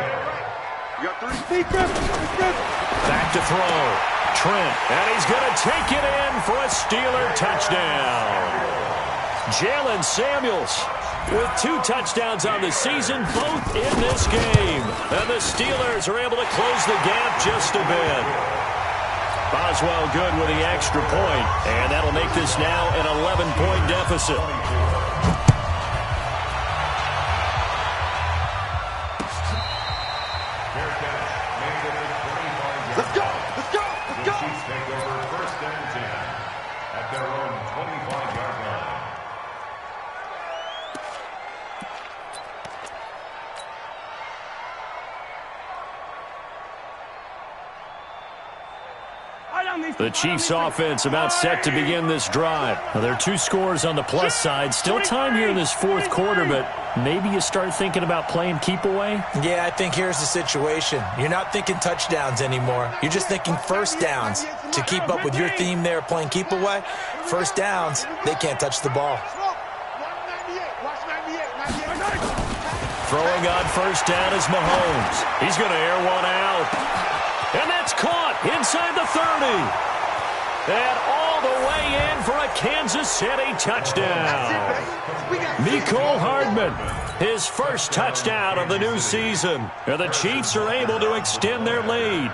Back to throw. Trent, and he's going to take it in for a Steeler touchdown. Jalen Samuels with 2 touchdowns on the season, both in this game. And the Steelers are able to close the gap just a bit. Boswell good with the extra point, and that'll make this now an 11-point deficit. Let's go! Let's go! Let's go! at their own 25-yard line. The Chiefs offense about set to begin this drive. Now, there are 2 scores on the plus side. Still time here in this fourth quarter, but maybe you start thinking about playing keep away? Yeah, I think here's the situation. You're not thinking touchdowns anymore. You're just thinking first downs. To keep up with your theme there, playing keep away, first downs, they can't touch the ball. Throwing on first down is Mahomes. He's going to air one out. And that's caught inside the 30. And all the way in for a Kansas City touchdown. Mecole Hardman, his first touchdown of the new season. And the Chiefs are able to extend their lead.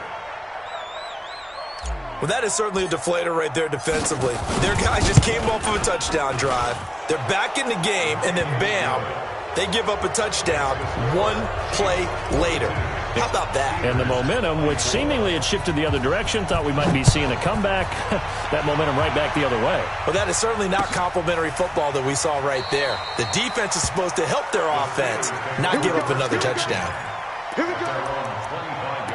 Well, that is certainly a deflator right there defensively. Their guy just came off of a touchdown drive. They're back in the game, and then bam, they give up a touchdown 1 play later. How about that? And the momentum, which seemingly had shifted the other direction, thought we might be seeing a comeback. That momentum right back the other way. Well, that is certainly not complimentary football that we saw right there. The defense is supposed to help their offense, not give up another touchdown. Here we go. 25-yard line.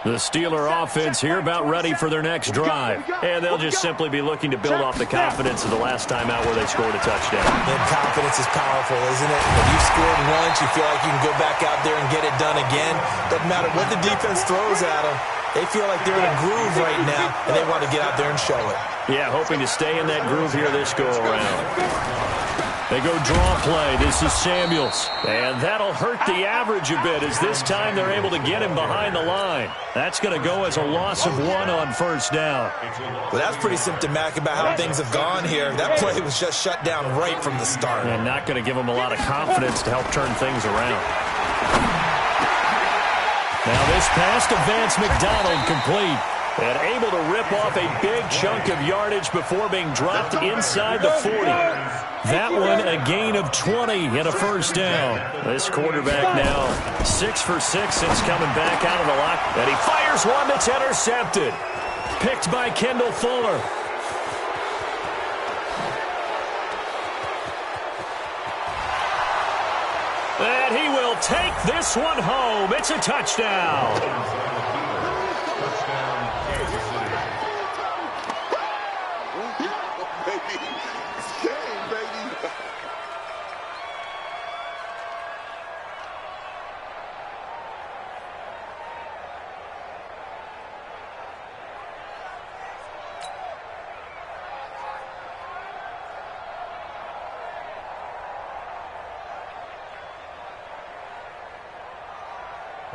The Steeler offense here about ready for their next drive. And they'll just simply be looking to build off the confidence of the last time out where they scored a touchdown. And confidence is powerful, isn't it? When you've scored once, you feel like you can go back out there and get it done again. Doesn't matter what the defense throws at them. They feel like they're in a groove right now, and they want to get out there and show it. Yeah, hoping to stay in that groove here this go-around. They go draw play. This is Samuels. And that'll hurt the average a bit as this time they're able to get him behind the line. That's going to go as a loss of 1 on first down. Well, that's pretty symptomatic about how things have gone here. That play was just shut down right from the start. And not going to give them a lot of confidence to help turn things around. Now this pass to Vance McDonald complete. And able to rip off a big chunk of yardage before being dropped inside the 40. That one a gain of 20 and a first down. This quarterback now 6 for 6 since coming back out of the lock. And he fires one that's intercepted. Picked by Kendall Fuller. And he will take this one home. It's a touchdown.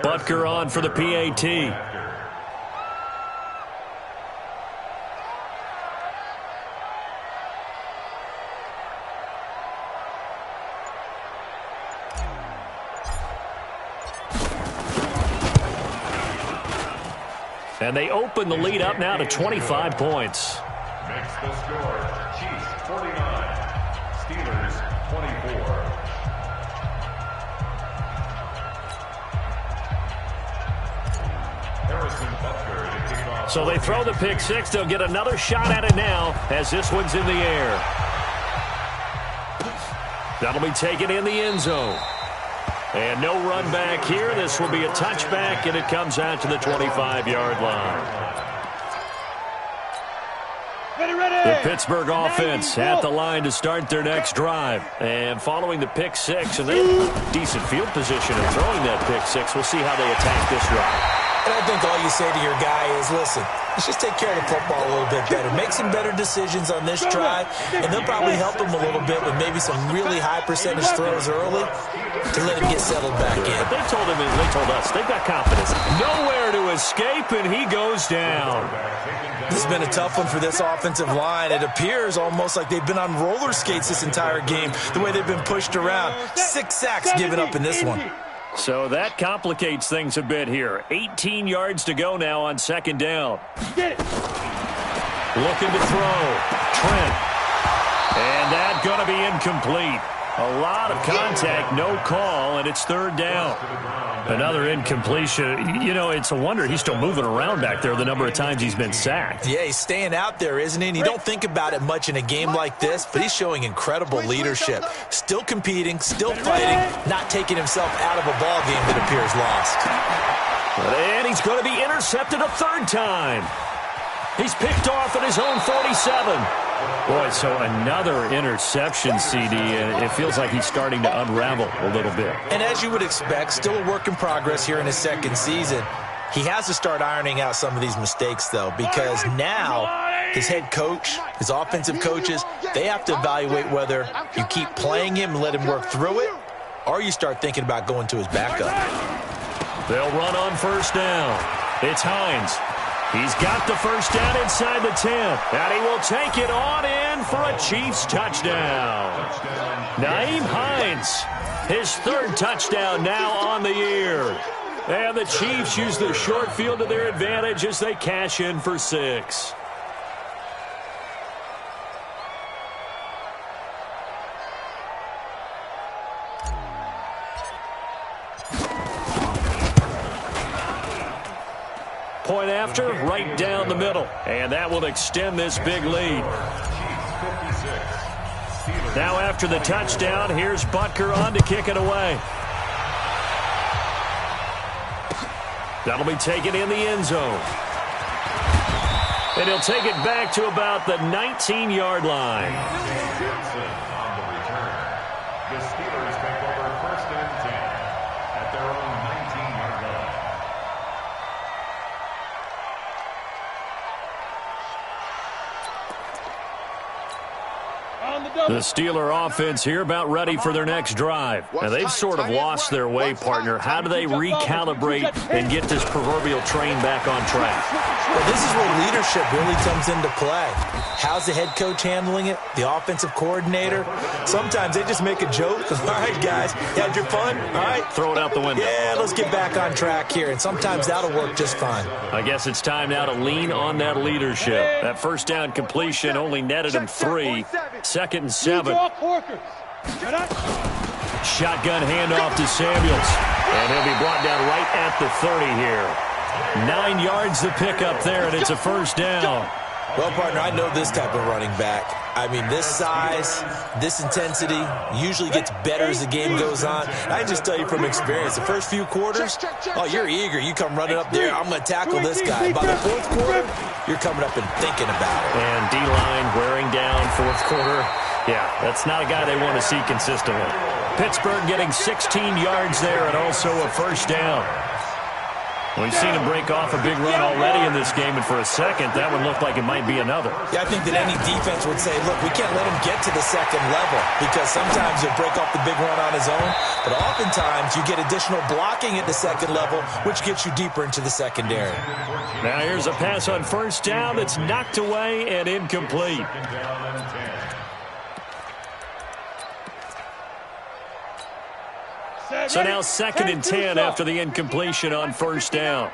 Butker on for the PAT. And they open the lead up now to 25 points. Makes the score Chiefs 49, Steelers 24. So they throw the pick six. They'll get another shot at it now as this one's in the air. That'll be taken in the end zone. And no run back here. This will be a touchback, and it comes out to the 25-yard line. The Pittsburgh offense at the line to start their next drive. And following the pick six, and they're in decent field position in throwing that pick six. We'll see how they attack this drive. And I think all you say to your guy is, listen, let's just take care of the football a little bit better. Make some better decisions on this drive, and they'll probably help him a little bit with maybe some really high percentage throws early to let him get settled back in. They told him, and they told us, they've got confidence. Nowhere to escape, and he goes down. This has been a tough one for this offensive line. It appears almost like they've been on roller skates this entire game, the way they've been pushed around. 6 sacks given up in this one. So that complicates things a bit here. 18 yards to go now on second down. Looking to throw. Trent. And that's going to be incomplete. A lot of contact, no call, and it's third down. Another incompletion. You know, it's a wonder he's still moving around back there the number of times he's been sacked. Yeah, he's staying out there, isn't he? And you don't think about it much in a game like this, but he's showing incredible leadership. Still competing, still fighting, not taking himself out of a ball game that appears lost. And he's going to be intercepted a third time. He's picked off at his own 47. Boy, so another interception, CD, and it feels like he's starting to unravel a little bit. And as you would expect, still a work in progress here in his second season. He has to start ironing out some of these mistakes, though, because now his head coach, his offensive coaches, they have to evaluate whether you keep playing him and let him work through it, or you start thinking about going to his backup. They'll run on first down. It's Hines. He's got the first down inside the 10, and he will take it on in for a Chiefs touchdown. Nyheim Hines, his third touchdown now on the year. And the Chiefs use the short field to their advantage as they cash in for 6. Point after, right down the middle. And that will extend this big lead. Now after the touchdown, here's Butker on to kick it away. That'll be taken in the end zone. And he'll take it back to about the 19-yard line. On the return, the Steelers take over first and 10 at their own 19-yard line. The Steeler offense here about ready for their next drive. Now, they've sort of lost their way, partner. How do they recalibrate and get this proverbial train back on track? Well, this is where leadership really comes into play. How's the head coach handling it? The offensive coordinator? Sometimes they just make a joke. All right, guys, you had your fun? All right. Throw it out the window. Yeah, let's get back on track here. And sometimes that'll work just fine. I guess it's time now to lean on that leadership. That first down completion only netted him 3. Second and 7. Shotgun handoff to Samuels. And he'll be brought down right at the 30 here. 9 yards to pick up there, and it's a first down. Well, partner, I know this type of running back. I mean, this size, this intensity usually gets better as the game goes on. I can just tell you from experience, the first few quarters, oh, you're eager. You come running up there, I'm going to tackle this guy. By the fourth quarter, you're coming up and thinking about it. And D-line wearing down fourth quarter. Yeah, that's not a guy they want to see consistently. Pittsburgh getting 16 yards there and also a first down. We've seen him break off a big run already in this game, and for a second, that one looked like it might be another. Yeah, I think that any defense would say, look, we can't let him get to the second level because sometimes he'll break off the big run on his own, but oftentimes you get additional blocking at the second level, which gets you deeper into the secondary. Now here's a pass on first down that's knocked away and incomplete. So now second and 10 after the incompletion on first down.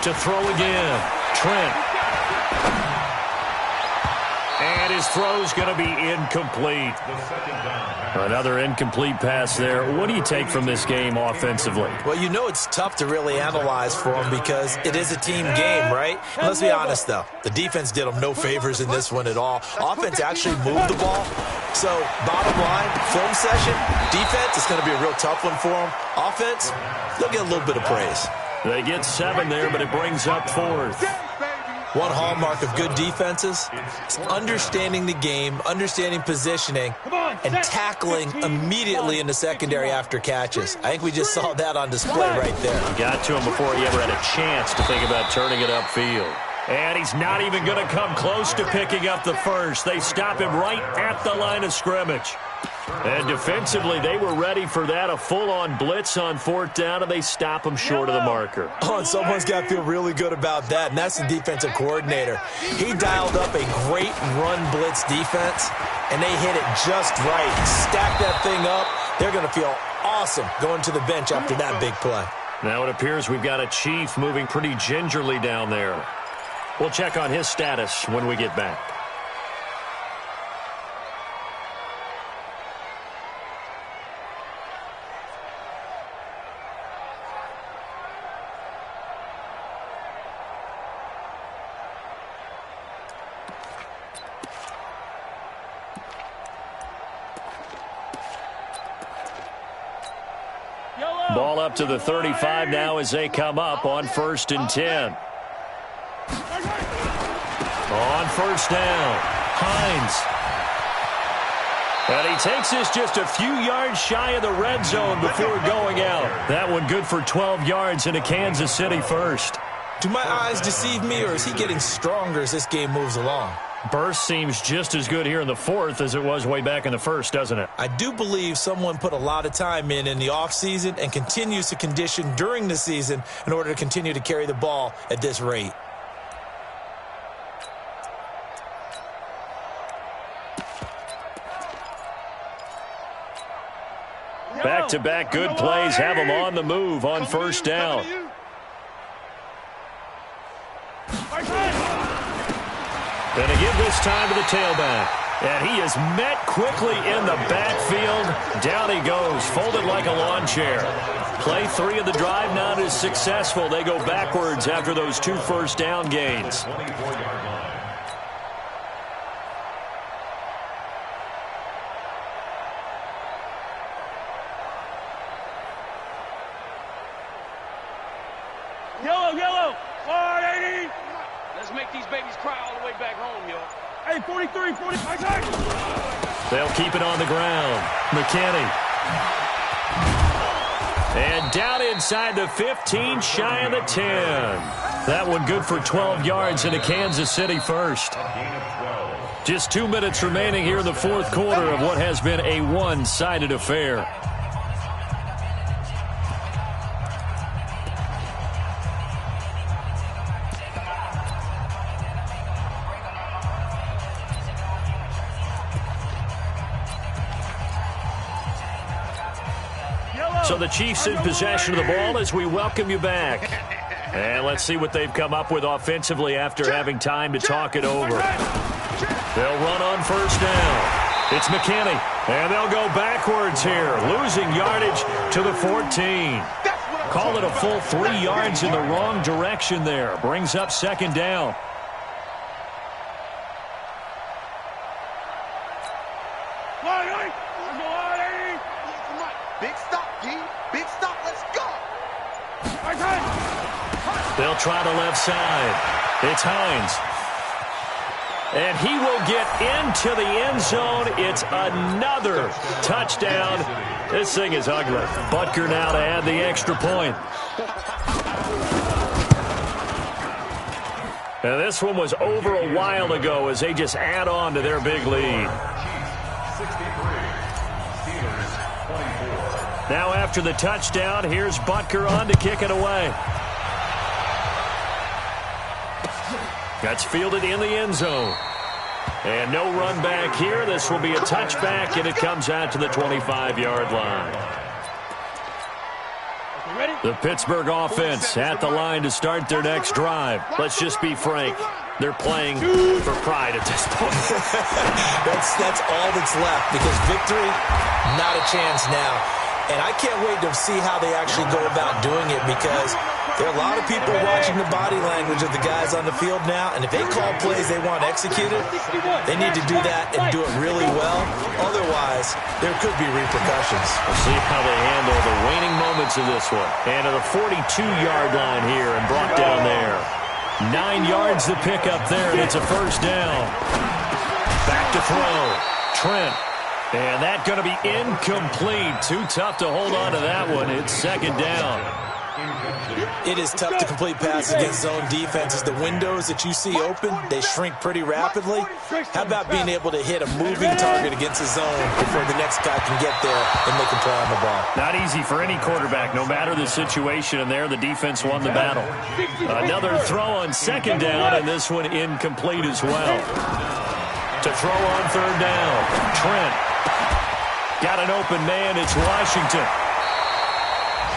To throw again, Trent. And his throw's going to be incomplete. Another incomplete pass there. What do you take from this game offensively? Well, you know it's tough to really analyze for them because it is a team game, right? And let's be honest, though. The defense did them no favors in this one at all. Offense actually moved the ball. So, bottom line, film session, defense, it's going to be a real tough one for them. Offense, they'll get a little bit of praise. They get 7 there, but it brings up 4th. One hallmark of good defenses is understanding the game, understanding positioning, and tackling immediately in the secondary after catches. I think we just saw that on display right there. He got to him before he ever had a chance to think about turning it upfield. And he's not even going to come close to picking up the first. They stop him right at the line of scrimmage. And defensively, they were ready for that, a full-on blitz on fourth down, and they stop him short of the marker. Oh, and someone's got to feel really good about that, and that's the defensive coordinator. He dialed up a great run blitz defense, and they hit it just right. Stack that thing up. They're going to feel awesome going to the bench after that big play. Now it appears we've got a Chief moving pretty gingerly down there. We'll check on his status when we get back. Ball up to the 35 now as they come up on 1st and 10. On 1st down, Hines. And he takes this just a few yards shy of the red zone before going out. That one good for 12 yards into Kansas City 1st. Do my eyes deceive me, or is he getting stronger as this game moves along? Burst seems just as good here in the 4th as it was way back in the 1st, doesn't it? I do believe someone put a lot of time in the offseason and continues to condition during the season in order to continue to carry the ball at this rate. Back-to-back good plays have them on the move on 1st down. And to give this time to the tailback. And he is met quickly in the backfield. Down he goes, folded like a lawn chair. Play 3 of the drive now is successful. They go backwards after those 2 first down gains. 24-yard line. Yellow. 180. Let's make these babies cry all the way back home, yo. Hey, 43, 45. They'll keep it on the ground. McKinney. And down inside the 15, shy of the 10. That one good for 12 yards into Kansas City 1st. Just 2 minutes remaining here in the 4th quarter of what has been a one-sided affair. So the Chiefs in possession of the ball as we welcome you back. And let's see what they've come up with offensively after having time to talk it over. They'll run on 1st down. It's McKinney. And they'll go backwards here, losing yardage to the 14. Call it a full 3 yards in the wrong direction there. Brings up 2nd down. They'll try the left side. It's Hines. And he will get into the end zone. It's another touchdown. This thing is ugly. Butker now to add the extra point. And this one was over a while ago as they just add on to their big lead. 63. Steelers 24. Now after the touchdown, here's Butker on to kick it away. That's fielded in the end zone. And no run back here. This will be a touchback, and it comes out to the 25-yard line. The Pittsburgh offense at the line to start their next drive. Let's just be frank. They're playing for pride at this point. That's all that's left, because victory, not a chance now. And I can't wait to see how they actually go about doing it, because there are a lot of people watching the body language of the guys on the field now, and if they call plays they want executed, they need to do that and do it really well. Otherwise, there could be repercussions. We'll see how they handle the waning moments of this one. And to the 42-yard line here and brought down there. 9 yards to pick up there, and it's a 1st down. Back to throw. Trent. And that's going to be incomplete. Too tough to hold on to that one. It's 2nd down. It is tough to complete passes against zone defenses. The windows that you see open, they shrink pretty rapidly. How about being able to hit a moving target against a zone before the next guy can get there and make a play on the ball? Not easy for any quarterback, no matter the situation, and there the defense won the battle. Another throw on 2nd down, and this one incomplete as well. To throw on 3rd down, Trent. Got an open man. It's Washington.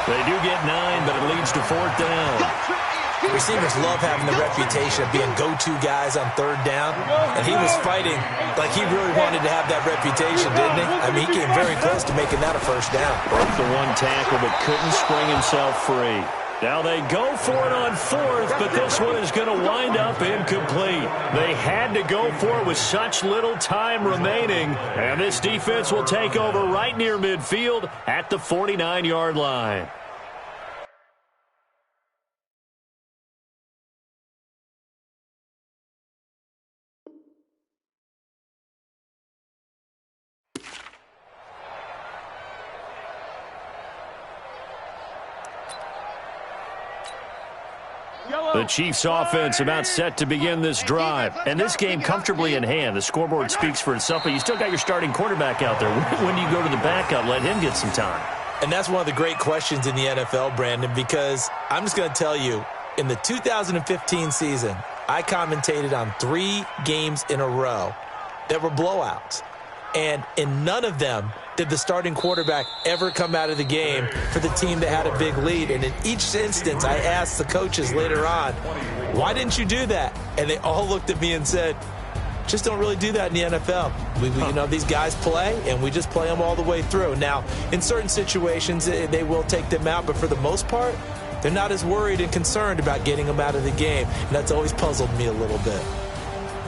They do get 9, but it leads to 4th down. Receivers love having the reputation of being go-to guys on 3rd down, and he was fighting like he really wanted to have that reputation, didn't he? I mean, he came very close to making that a 1st down. Broke the one tackle, but couldn't spring himself free. Now they go for it on fourth, but this one is going to wind up incomplete. They had to go for it with such little time remaining, and this defense will take over right near midfield at the 49-yard line. The Chiefs offense about set to begin this drive. And this game comfortably in hand. The scoreboard speaks for itself, but you still got your starting quarterback out there. When do you go to the backup, let him get some time? And that's one of the great questions in the NFL, Brandon, because I'm just going to tell you, in the 2015 season, I commentated on 3 games in a row that were blowouts. And in none of them did the starting quarterback ever come out of the game for the team that had a big lead. And in each instance, I asked the coaches later on, why didn't you do that? And they all looked at me and said, just don't really do that in the NFL. You know, these guys play, and we just play them all the way through. Now, in certain situations, they will take them out, but for the most part, they're not as worried and concerned about getting them out of the game. And that's always puzzled me a little bit.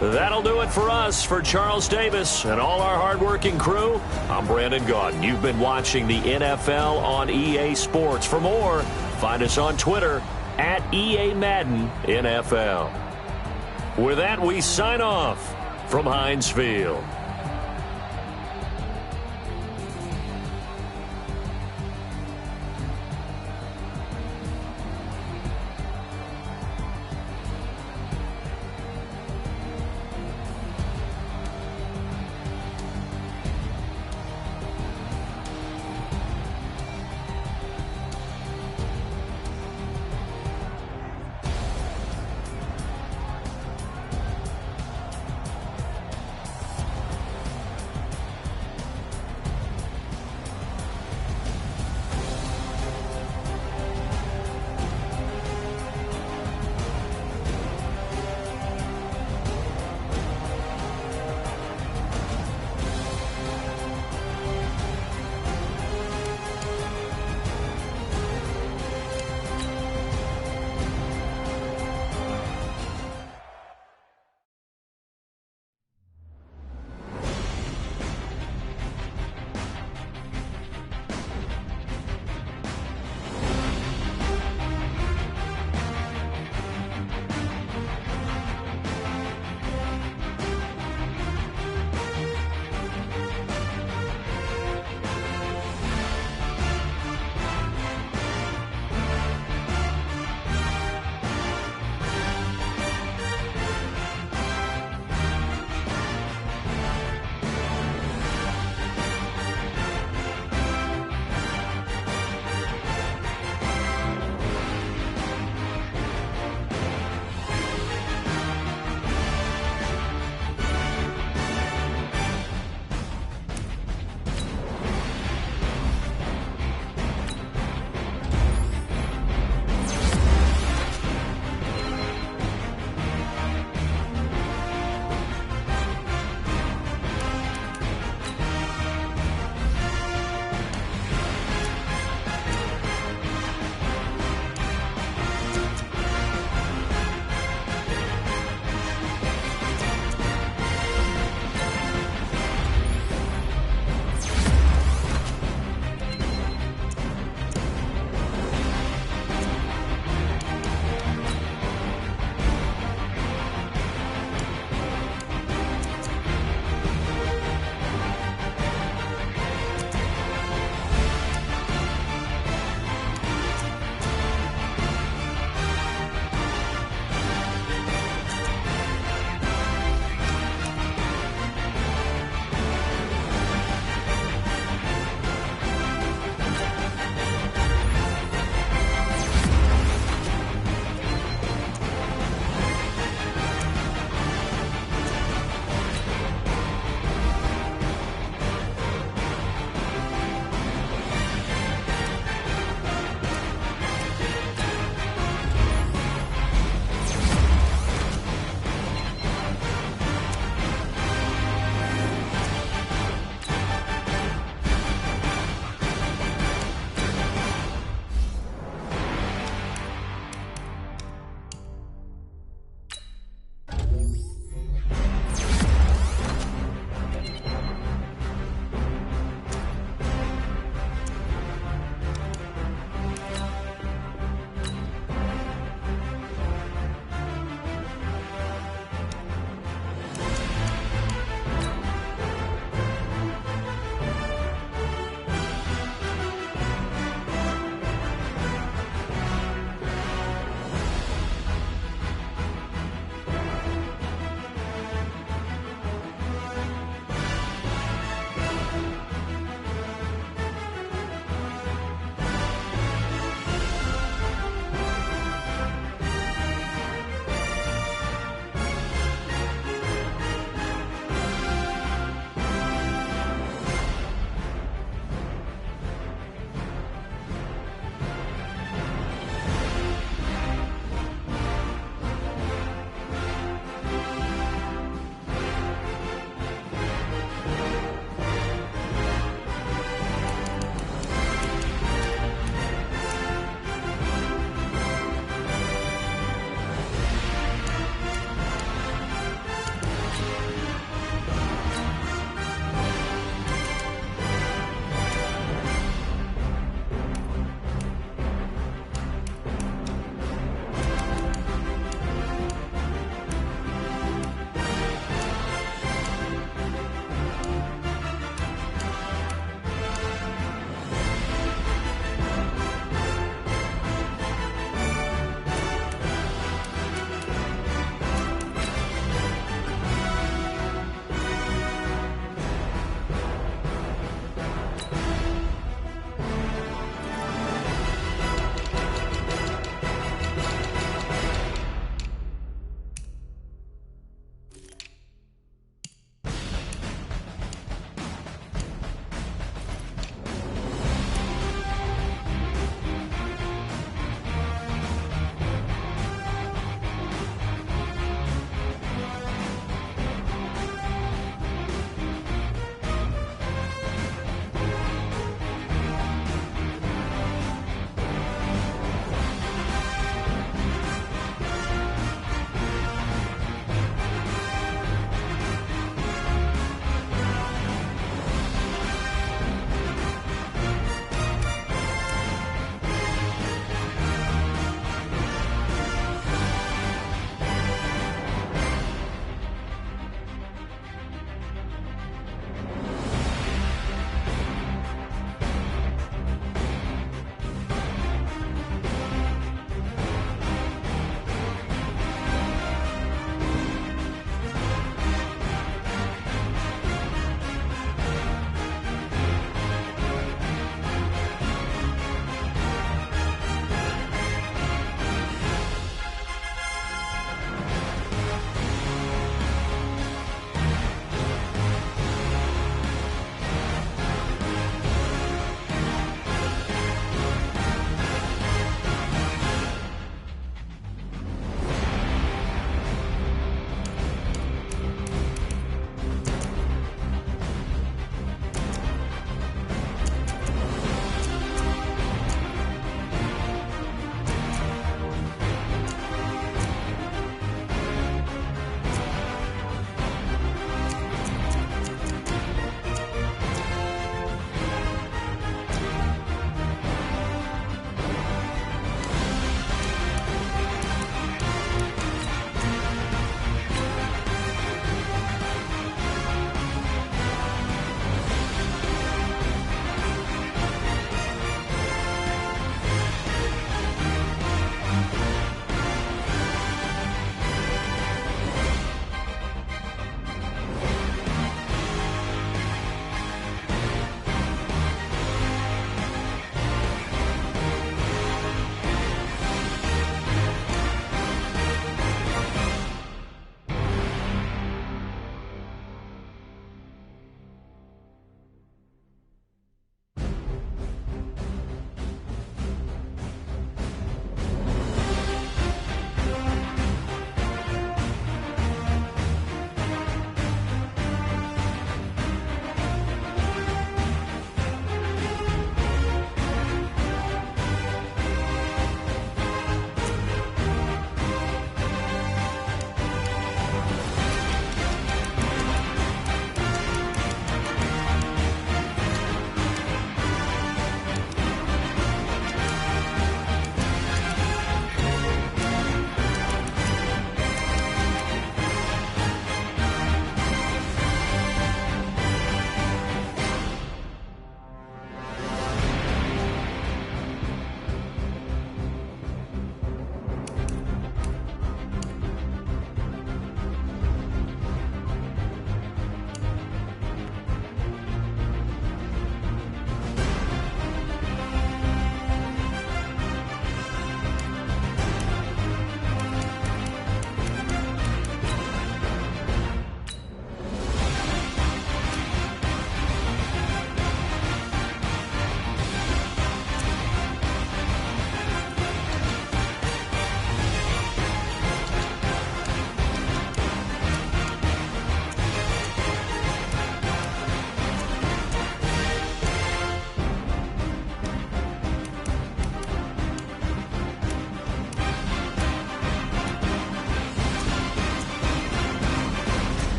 That'll do it for us. For Charles Davis and all our hardworking crew, I'm Brandon Gaudin. You've been watching the NFL on EA Sports. For more, find us on Twitter at EA Madden NFL. With that, we sign off from Heinz Field.